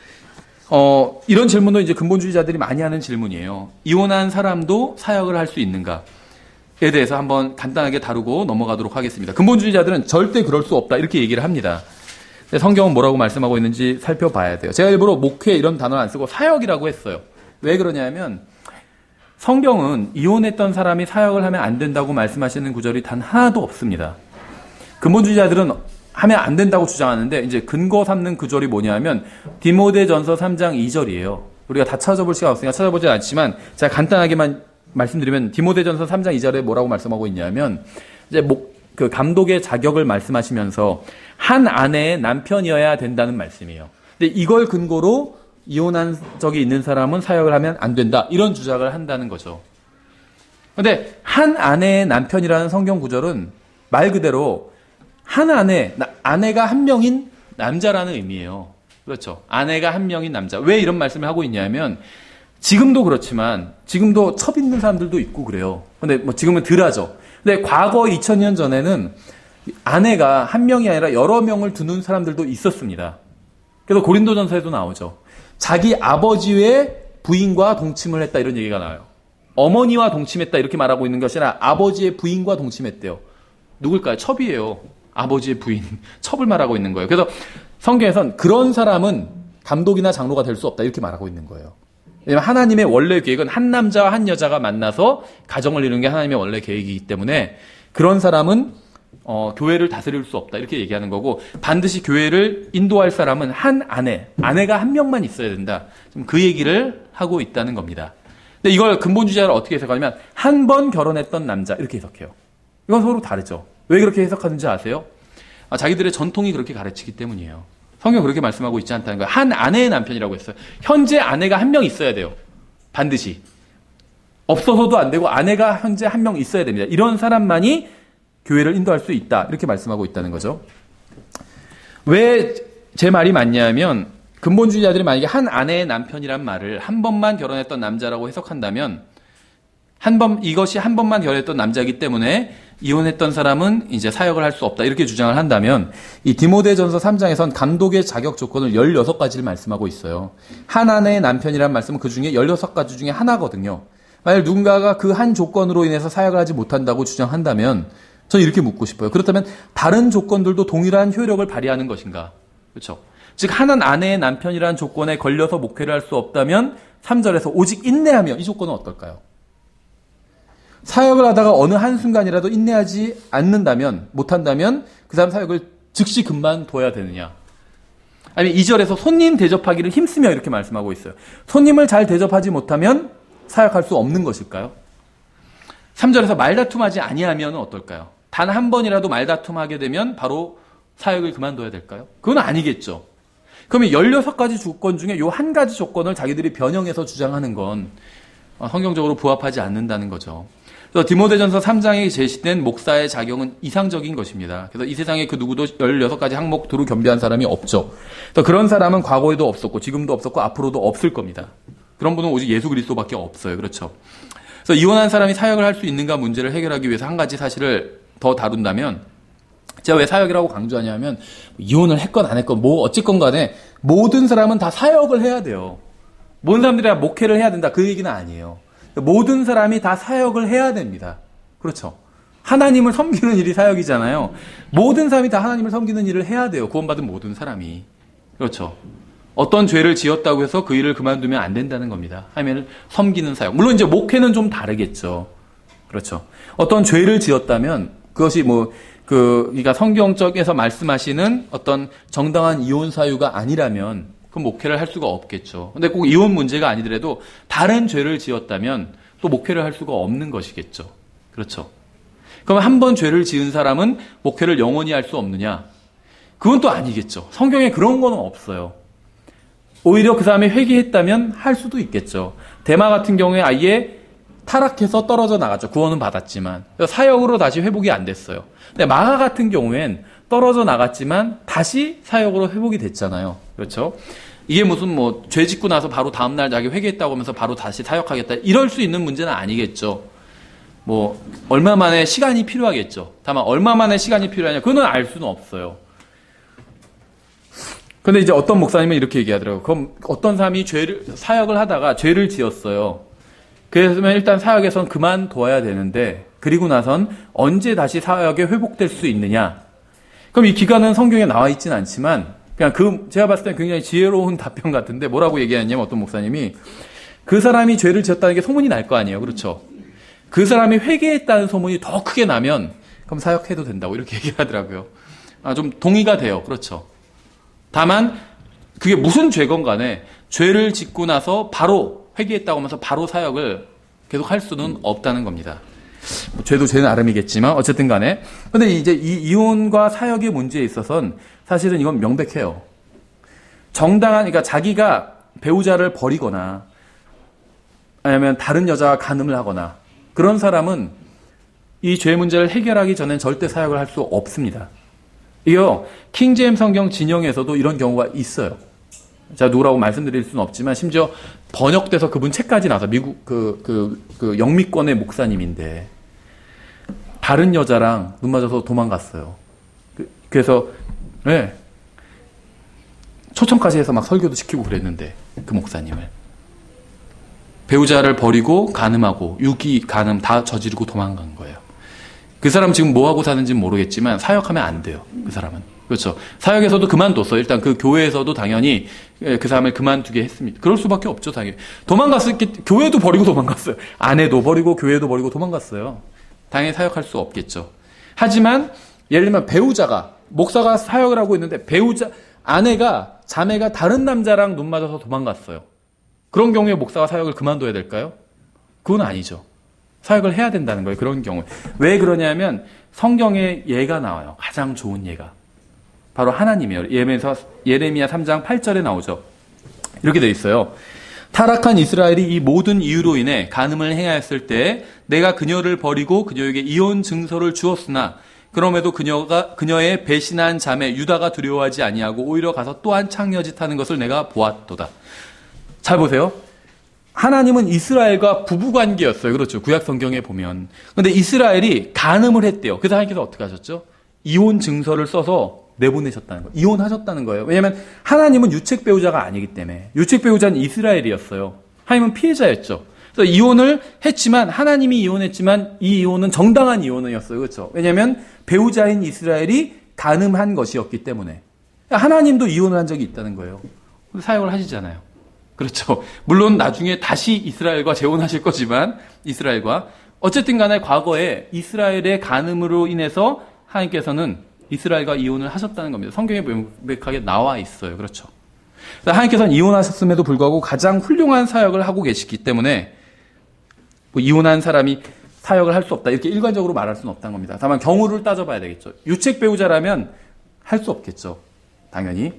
이런 질문도 이제 근본주의자들이 많이 하는 질문이에요. 이혼한 사람도 사역을 할 수 있는가에 대해서 한번 간단하게 다루고 넘어가도록 하겠습니다. 근본주의자들은 절대 그럴 수 없다 이렇게 얘기를 합니다. 성경은 뭐라고 말씀하고 있는지 살펴봐야 돼요. 제가 일부러 목회 이런 단어를 안 쓰고 사역이라고 했어요. 왜 그러냐면 성경은 이혼했던 사람이 사역을 하면 안 된다고 말씀하시는 구절이 단 하나도 없습니다. 근본주의자들은 하면 안 된다고 주장하는데 이제 근거 삼는 구절이 뭐냐면 디모데전서 3장 2절이에요. 우리가 다 찾아볼 시간 없으니까 찾아보지 않지만 제가 간단하게만 말씀드리면 디모데전서 3장 2절에 뭐라고 말씀하고 있냐면 이제 그 감독의 자격을 말씀하시면서 한 아내의 남편이어야 된다는 말씀이에요. 근데 이걸 근거로 이혼한 적이 있는 사람은 사역을 하면 안 된다. 이런 주장을 한다는 거죠. 근데 한 아내의 남편이라는 성경 구절은 말 그대로 한 아내가 한 명인 남자라는 의미예요. 그렇죠. 아내가 한 명인 남자. 왜 이런 말씀을 하고 있냐면 지금도 그렇지만 지금도 첩 있는 사람들도 있고 그래요. 근데 뭐 지금은 덜 하죠. 근데 과거 2000년 전에는 아내가 한 명이 아니라 여러 명을 두는 사람들도 있었습니다. 그래서 고린도전서에도 나오죠. 자기 아버지의 부인과 동침을 했다 이런 얘기가 나와요. 어머니와 동침했다 이렇게 말하고 있는 것이 아니라 아버지의 부인과 동침했대요. 누굴까요? 첩이에요. 아버지의 부인. 첩을 말하고 있는 거예요. 그래서 성경에선 그런 사람은 감독이나 장로가 될 수 없다 이렇게 말하고 있는 거예요. 왜냐하면 하나님의 원래 계획은 한 남자와 한 여자가 만나서 가정을 이루는 게 하나님의 원래 계획이기 때문에 그런 사람은 교회를 다스릴 수 없다 이렇게 얘기하는 거고 반드시 교회를 인도할 사람은 한 아내가 한 명만 있어야 된다. 그 얘기를 하고 있다는 겁니다. 근데 이걸 근본주의자를 어떻게 해석하냐면 한 번 결혼했던 남자 이렇게 해석해요. 이건 서로 다르죠. 왜 그렇게 해석하는지 아세요? 자기들의 전통이 그렇게 가르치기 때문이에요. 성경 그렇게 말씀하고 있지 않다는 거예요. 한 아내의 남편이라고 했어요. 현재 아내가 한 명 있어야 돼요. 반드시. 없어서도 안 되고 아내가 현재 한 명 있어야 됩니다. 이런 사람만이 교회를 인도할 수 있다. 이렇게 말씀하고 있다는 거죠. 왜 제 말이 맞냐면 근본주의자들이 만약에 한 아내의 남편이란 말을 한 번만 결혼했던 남자라고 해석한다면 이것이 한 번만 결혼했던 남자이기 때문에 이혼했던 사람은 이제 사역을 할 수 없다. 이렇게 주장을 한다면 이 디모데전서 3장에선 감독의 자격 조건을 16가지를 말씀하고 있어요. 한 아내의 남편이란 말씀은 그 중에 16가지 중에 하나거든요. 만약 누군가가 그 한 조건으로 인해서 사역을 하지 못한다고 주장한다면 저는 이렇게 묻고 싶어요. 그렇다면 다른 조건들도 동일한 효력을 발휘하는 것인가? 그렇죠. 즉 한 아내의 남편이라는 조건에 걸려서 목회를 할 수 없다면 3절에서 오직 인내하며 이 조건은 어떨까요? 사역을 하다가 어느 한순간이라도 인내하지 못한다면 그 사람 사역을 즉시 그만둬야 되느냐? 아니면 2절에서 손님 대접하기를 힘쓰며 이렇게 말씀하고 있어요. 손님을 잘 대접하지 못하면 사역할 수 없는 것일까요? 3절에서 말다툼하지 아니하면 어떨까요? 단 한 번이라도 말다툼하게 되면 바로 사역을 그만둬야 될까요? 그건 아니겠죠. 그러면 16가지 조건 중에 요 한 가지 조건을 자기들이 변형해서 주장하는 건 성경적으로 부합하지 않는다는 거죠. 그래서 디모데전서 3장에 제시된 목사의 자격은 이상적인 것입니다. 그래서 이 세상에 그 누구도 16가지 항목 두루 겸비한 사람이 없죠. 그래서 그런 사람은 과거에도 없었고 지금도 없었고 앞으로도 없을 겁니다. 그런 분은 오직 예수 그리스도밖에 없어요. 그렇죠. 그래서 이혼한 사람이 사역을 할 수 있는가 문제를 해결하기 위해서 한 가지 사실을 더 다룬다면 제가 왜 사역이라고 강조하냐면 이혼을 했건 안 했건 뭐 어쨌건 간에 모든 사람은 다 사역을 해야 돼요. 모든 사람들이 다 목회를 해야 된다. 그 얘기는 아니에요. 모든 사람이 다 사역을 해야 됩니다. 그렇죠. 하나님을 섬기는 일이 사역이잖아요. 모든 사람이 다 하나님을 섬기는 일을 해야 돼요. 구원받은 모든 사람이. 그렇죠. 어떤 죄를 지었다고 해서 그 일을 그만두면 안 된다는 겁니다. 하나님을 섬기는 사역. 물론 이제 목회는 좀 다르겠죠. 그렇죠. 어떤 죄를 지었다면 그것이 그러니까 성경적에서 말씀하시는 어떤 정당한 이혼 사유가 아니라면 그 목회를 할 수가 없겠죠. 근데 꼭 이혼 문제가 아니더라도 다른 죄를 지었다면 또 목회를 할 수가 없는 것이겠죠. 그렇죠. 그럼 한 번 죄를 지은 사람은 목회를 영원히 할 수 없느냐? 그건 또 아니겠죠. 성경에 그런 거는 없어요. 오히려 그 사람이 회개했다면 할 수도 있겠죠. 데마 같은 경우에 아예 타락해서 떨어져 나갔죠. 구원은 받았지만. 사역으로 다시 회복이 안 됐어요. 근데 마가 같은 경우엔 떨어져 나갔지만 다시 사역으로 회복이 됐잖아요. 그렇죠? 이게 무슨 죄 짓고 나서 바로 다음날 자기 회개했다고 하면서 바로 다시 사역하겠다. 이럴 수 있는 문제는 아니겠죠. 얼마 만에 시간이 필요하겠죠. 다만 얼마 만에 시간이 필요하냐. 그거는 알 수는 없어요. 근데 이제 어떤 목사님은 이렇게 얘기하더라고요. 그럼 어떤 사람이 사역을 하다가 죄를 지었어요. 그래서 일단 사역에선 그만둬야 되는데 그리고 나선 언제 다시 사역에 회복될 수 있느냐? 그럼 이 기간은 성경에 나와 있진 않지만 그냥 제가 봤을 때 굉장히 지혜로운 답변 같은데 뭐라고 얘기하냐면 어떤 목사님이 그 사람이 죄를 지었다는 게 소문이 날 거 아니에요. 그렇죠? 그 사람이 회개했다는 소문이 더 크게 나면 그럼 사역해도 된다고 이렇게 얘기하더라고요. 좀 동의가 돼요. 그렇죠? 다만 그게 무슨 죄건 간에 죄를 짓고 나서 바로 회개했다고 하면서 바로 사역을 계속 할 수는 없다는 겁니다. 죄도 죄 나름이겠지만 어쨌든 간에. 근데 이제 이 이혼과 사역의 문제에 있어서는 사실은 이건 명백해요. 그러니까 자기가 배우자를 버리거나 아니면 다른 여자와 간음을 하거나 그런 사람은 이 죄 문제를 해결하기 전엔 절대 사역을 할 수 없습니다. 이게요, 킹제임스 성경 진영에서도 이런 경우가 있어요. 제가 누구라고 말씀드릴 수는 없지만 심지어 번역돼서 그분 책까지 나서 미국 그 영미권의 목사님인데 다른 여자랑 눈 맞아서 도망갔어요. 그래서 네, 초청까지 해서 막 설교도 시키고 그랬는데 그 목사님을 배우자를 버리고 간음하고 유기 간음 다 저지르고 도망간 거예요. 그 사람 지금 뭐 하고 사는지는 모르겠지만 사역하면 안 돼요. 그 사람은. 그렇죠. 사역에서도 그만뒀어요. 일단 그 교회에서도 당연히 그 사람을 그만두게 했습니다. 그럴 수밖에 없죠, 당연히. 도망갔을 게 교회도 버리고 도망갔어요. 아내도 버리고 교회도 버리고 도망갔어요. 당연히 사역할 수 없겠죠. 하지만 예를 들면 배우자가 목사가 사역을 하고 있는데 배우자 아내가 자매가 다른 남자랑 눈 맞아서 도망갔어요. 그런 경우에 목사가 사역을 그만둬야 될까요? 그건 아니죠. 사역을 해야 된다는 거예요. 그런 경우에. 왜 그러냐면 성경에 예가 나와요. 가장 좋은 예가. 바로 하나님이에요. 예레미야 3장 8절에 나오죠. 이렇게 돼 있어요. 타락한 이스라엘이 이 모든 이유로 인해 간음을 행하였을 때 내가 그녀를 버리고 그녀에게 이혼 증서를 주었으나 그럼에도 그녀의 배신한 자매 유다가 두려워하지 아니하고 오히려 가서 또한 창녀짓하는 것을 내가 보았도다. 잘 보세요. 하나님은 이스라엘과 부부관계였어요. 그렇죠. 구약 성경에 보면. 근데 이스라엘이 간음을 했대요. 그래서 하나님께서 어떻게 하셨죠? 이혼 증서를 써서 내보내셨다는 거예요. 이혼하셨다는 거예요. 왜냐하면 하나님은 유책 배우자가 아니기 때문에. 유책 배우자는 이스라엘이었어요. 하나님은 피해자였죠. 그래서 이혼을 했지만 하나님이 이혼했지만 이 이혼은 정당한 이혼이었어요. 그렇죠. 왜냐하면 배우자인 이스라엘이 간음한 것이었기 때문에. 하나님도 이혼을 한 적이 있다는 거예요. 사역을 하시잖아요. 그렇죠. 물론 나중에 다시 이스라엘과 재혼하실 거지만 이스라엘과 어쨌든 간에 과거에 이스라엘의 간음으로 인해서 하나님께서는 이스라엘과 이혼을 하셨다는 겁니다. 성경에 명백하게 나와 있어요. 그렇죠. 하나님께서는 이혼하셨음에도 불구하고 가장 훌륭한 사역을 하고 계시기 때문에 뭐 이혼한 사람이 사역을 할 수 없다. 이렇게 일관적으로 말할 수는 없다는 겁니다. 다만 경우를 따져봐야 되겠죠. 유책 배우자라면 할 수 없겠죠. 당연히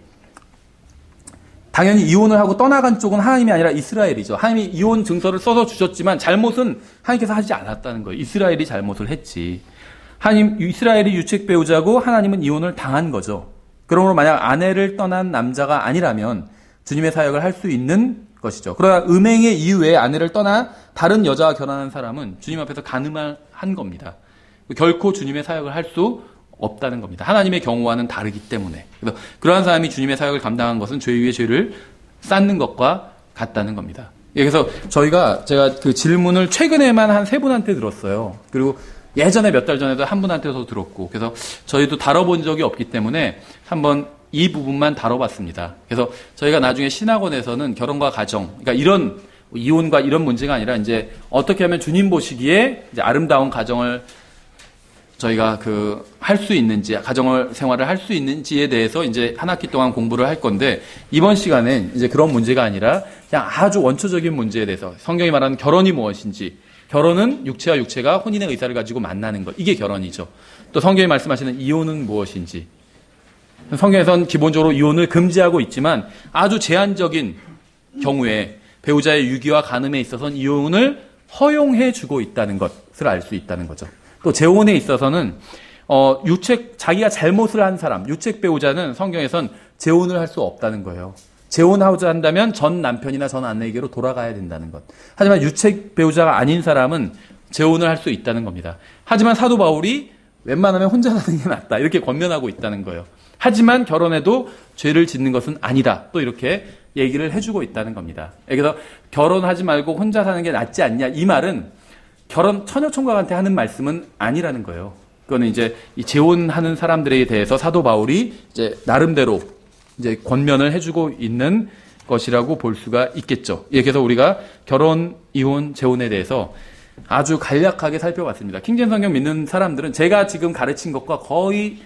이혼을 하고 떠나간 쪽은 하나님이 아니라 이스라엘이죠. 하나님이 이혼 증서를 써서 주셨지만 잘못은 하나님께서 하지 않았다는 거예요. 이스라엘이 잘못을 했지. 이스라엘이 유책 배우자고 하나님은 이혼을 당한 거죠. 그러므로 만약 아내를 떠난 남자가 아니라면 주님의 사역을 할 수 있는 것이죠. 그러나 음행의 이유에 아내를 떠나 다른 여자와 결혼한 사람은 주님 앞에서 간음을 한 겁니다. 결코 주님의 사역을 할 수 없다는 겁니다. 하나님의 경우와는 다르기 때문에. 그래서 그러한 사람이 주님의 사역을 감당한 것은 죄 위에 죄를 쌓는 것과 같다는 겁니다. 그래서 제가 그 질문을 최근에만 한 3분한테 들었어요. 그리고 예전에 몇 달 전에도 한 분한테도 들었고, 그래서 저희도 다뤄본 적이 없기 때문에 한번 이 부분만 다뤄봤습니다. 그래서 저희가 나중에 신학원에서는 결혼과 가정, 그러니까 이런 이혼과 이런 문제가 아니라 이제 어떻게 하면 주님 보시기에 이제 아름다운 가정을 저희가 할 수 있는지, 가정을 생활을 할 수 있는지에 대해서 이제 한 학기 동안 공부를 할 건데, 이번 시간엔 이제 그런 문제가 아니라 그냥 아주 원초적인 문제에 대해서 성경이 말하는 결혼이 무엇인지, 결혼은 육체와 육체가 혼인의 의사를 가지고 만나는 것, 이게 결혼이죠. 또 성경이 말씀하시는 이혼은 무엇인지, 성경에서는 기본적으로 이혼을 금지하고 있지만 아주 제한적인 경우에 배우자의 유기와 간음에 있어서는 이혼을 허용해 주고 있다는 것을 알 수 있다는 거죠. 또 재혼에 있어서는 자기가 잘못을 한 사람, 유책 배우자는 성경에선 재혼을 할 수 없다는 거예요. 재혼하고자 한다면 전 남편이나 전 아내에게로 돌아가야 된다는 것. 하지만 유책 배우자가 아닌 사람은 재혼을 할 수 있다는 겁니다. 하지만 사도 바울이 웬만하면 혼자 사는 게 낫다, 이렇게 권면하고 있다는 거예요. 하지만 결혼해도 죄를 짓는 것은 아니다, 또 이렇게 얘기를 해주고 있다는 겁니다. 그래서 결혼하지 말고 혼자 사는 게 낫지 않냐, 이 말은 처녀총각한테 하는 말씀은 아니라는 거예요. 그거는 이제 이 재혼하는 사람들에 대해서 사도 바울이 이제 나름대로 이제 권면을 해주고 있는 것이라고 볼 수가 있겠죠. 그래서 우리가 결혼, 이혼, 재혼에 대해서 아주 간략하게 살펴봤습니다. 킹제임스 성경 믿는 사람들은 제가 지금 가르친 것과 거의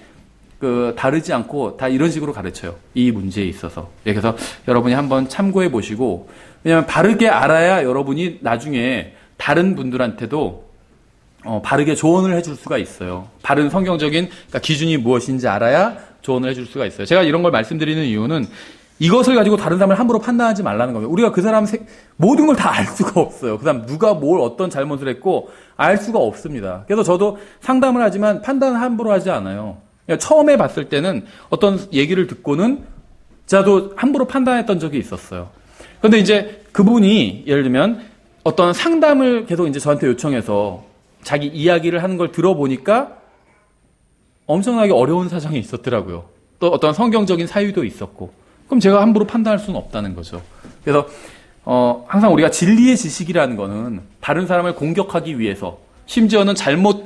다르지 않고 다 이런 식으로 가르쳐요. 이 문제에 있어서. 그래서 여러분이 한번 참고해 보시고, 왜냐하면 바르게 알아야 여러분이 나중에 다른 분들한테도 바르게 조언을 해줄 수가 있어요. 바른 성경적인, 그러니까 기준이 무엇인지 알아야 조언을 해줄 수가 있어요. 제가 이런 걸 말씀드리는 이유는 이것을 가지고 다른 사람을 함부로 판단하지 말라는 겁니다. 우리가 그 사람 모든 걸 다 알 수가 없어요. 그 사람 누가 뭘 어떤 잘못을 했고 알 수가 없습니다. 그래서 저도 상담을 하지만 판단을 함부로 하지 않아요. 그러니까 처음에 봤을 때는 어떤 얘기를 듣고는 저도 함부로 판단했던 적이 있었어요. 그런데 이제 그분이 예를 들면 어떤 상담을 계속 이제 저한테 요청해서 자기 이야기를 하는 걸 들어보니까 엄청나게 어려운 사정이 있었더라고요. 또 어떤 성경적인 사유도 있었고. 그럼 제가 함부로 판단할 수는 없다는 거죠. 그래서 항상 우리가 진리의 지식이라는 거는 다른 사람을 공격하기 위해서, 심지어는 잘못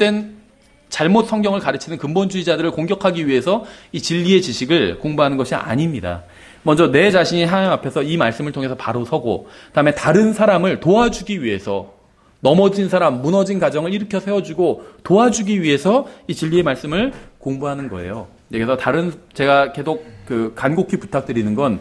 성경을 가르치는 근본주의자들을 공격하기 위해서 이 진리의 지식을 공부하는 것이 아닙니다. 먼저 내 자신이 하나님 앞에서 이 말씀을 통해서 바로 서고, 그다음에 다른 사람을 도와주기 위해서, 넘어진 사람, 무너진 가정을 일으켜 세워주고 도와주기 위해서 이 진리의 말씀을 공부하는 거예요. 그래서 제가 계속 간곡히 부탁드리는 건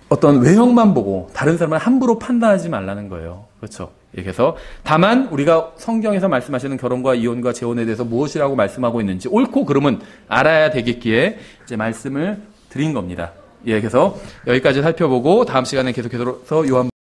어떤 외형만 보고 다른 사람을 함부로 판단하지 말라는 거예요. 그렇죠. 그래서 다만 우리가 성경에서 말씀하시는 결혼과 이혼과 재혼에 대해서 무엇이라고 말씀하고 있는지 옳고 그름은 알아야 되겠기에 이제 말씀을 드린 겁니다. 그래서 여기까지 살펴보고 다음 시간에 계속해서 요한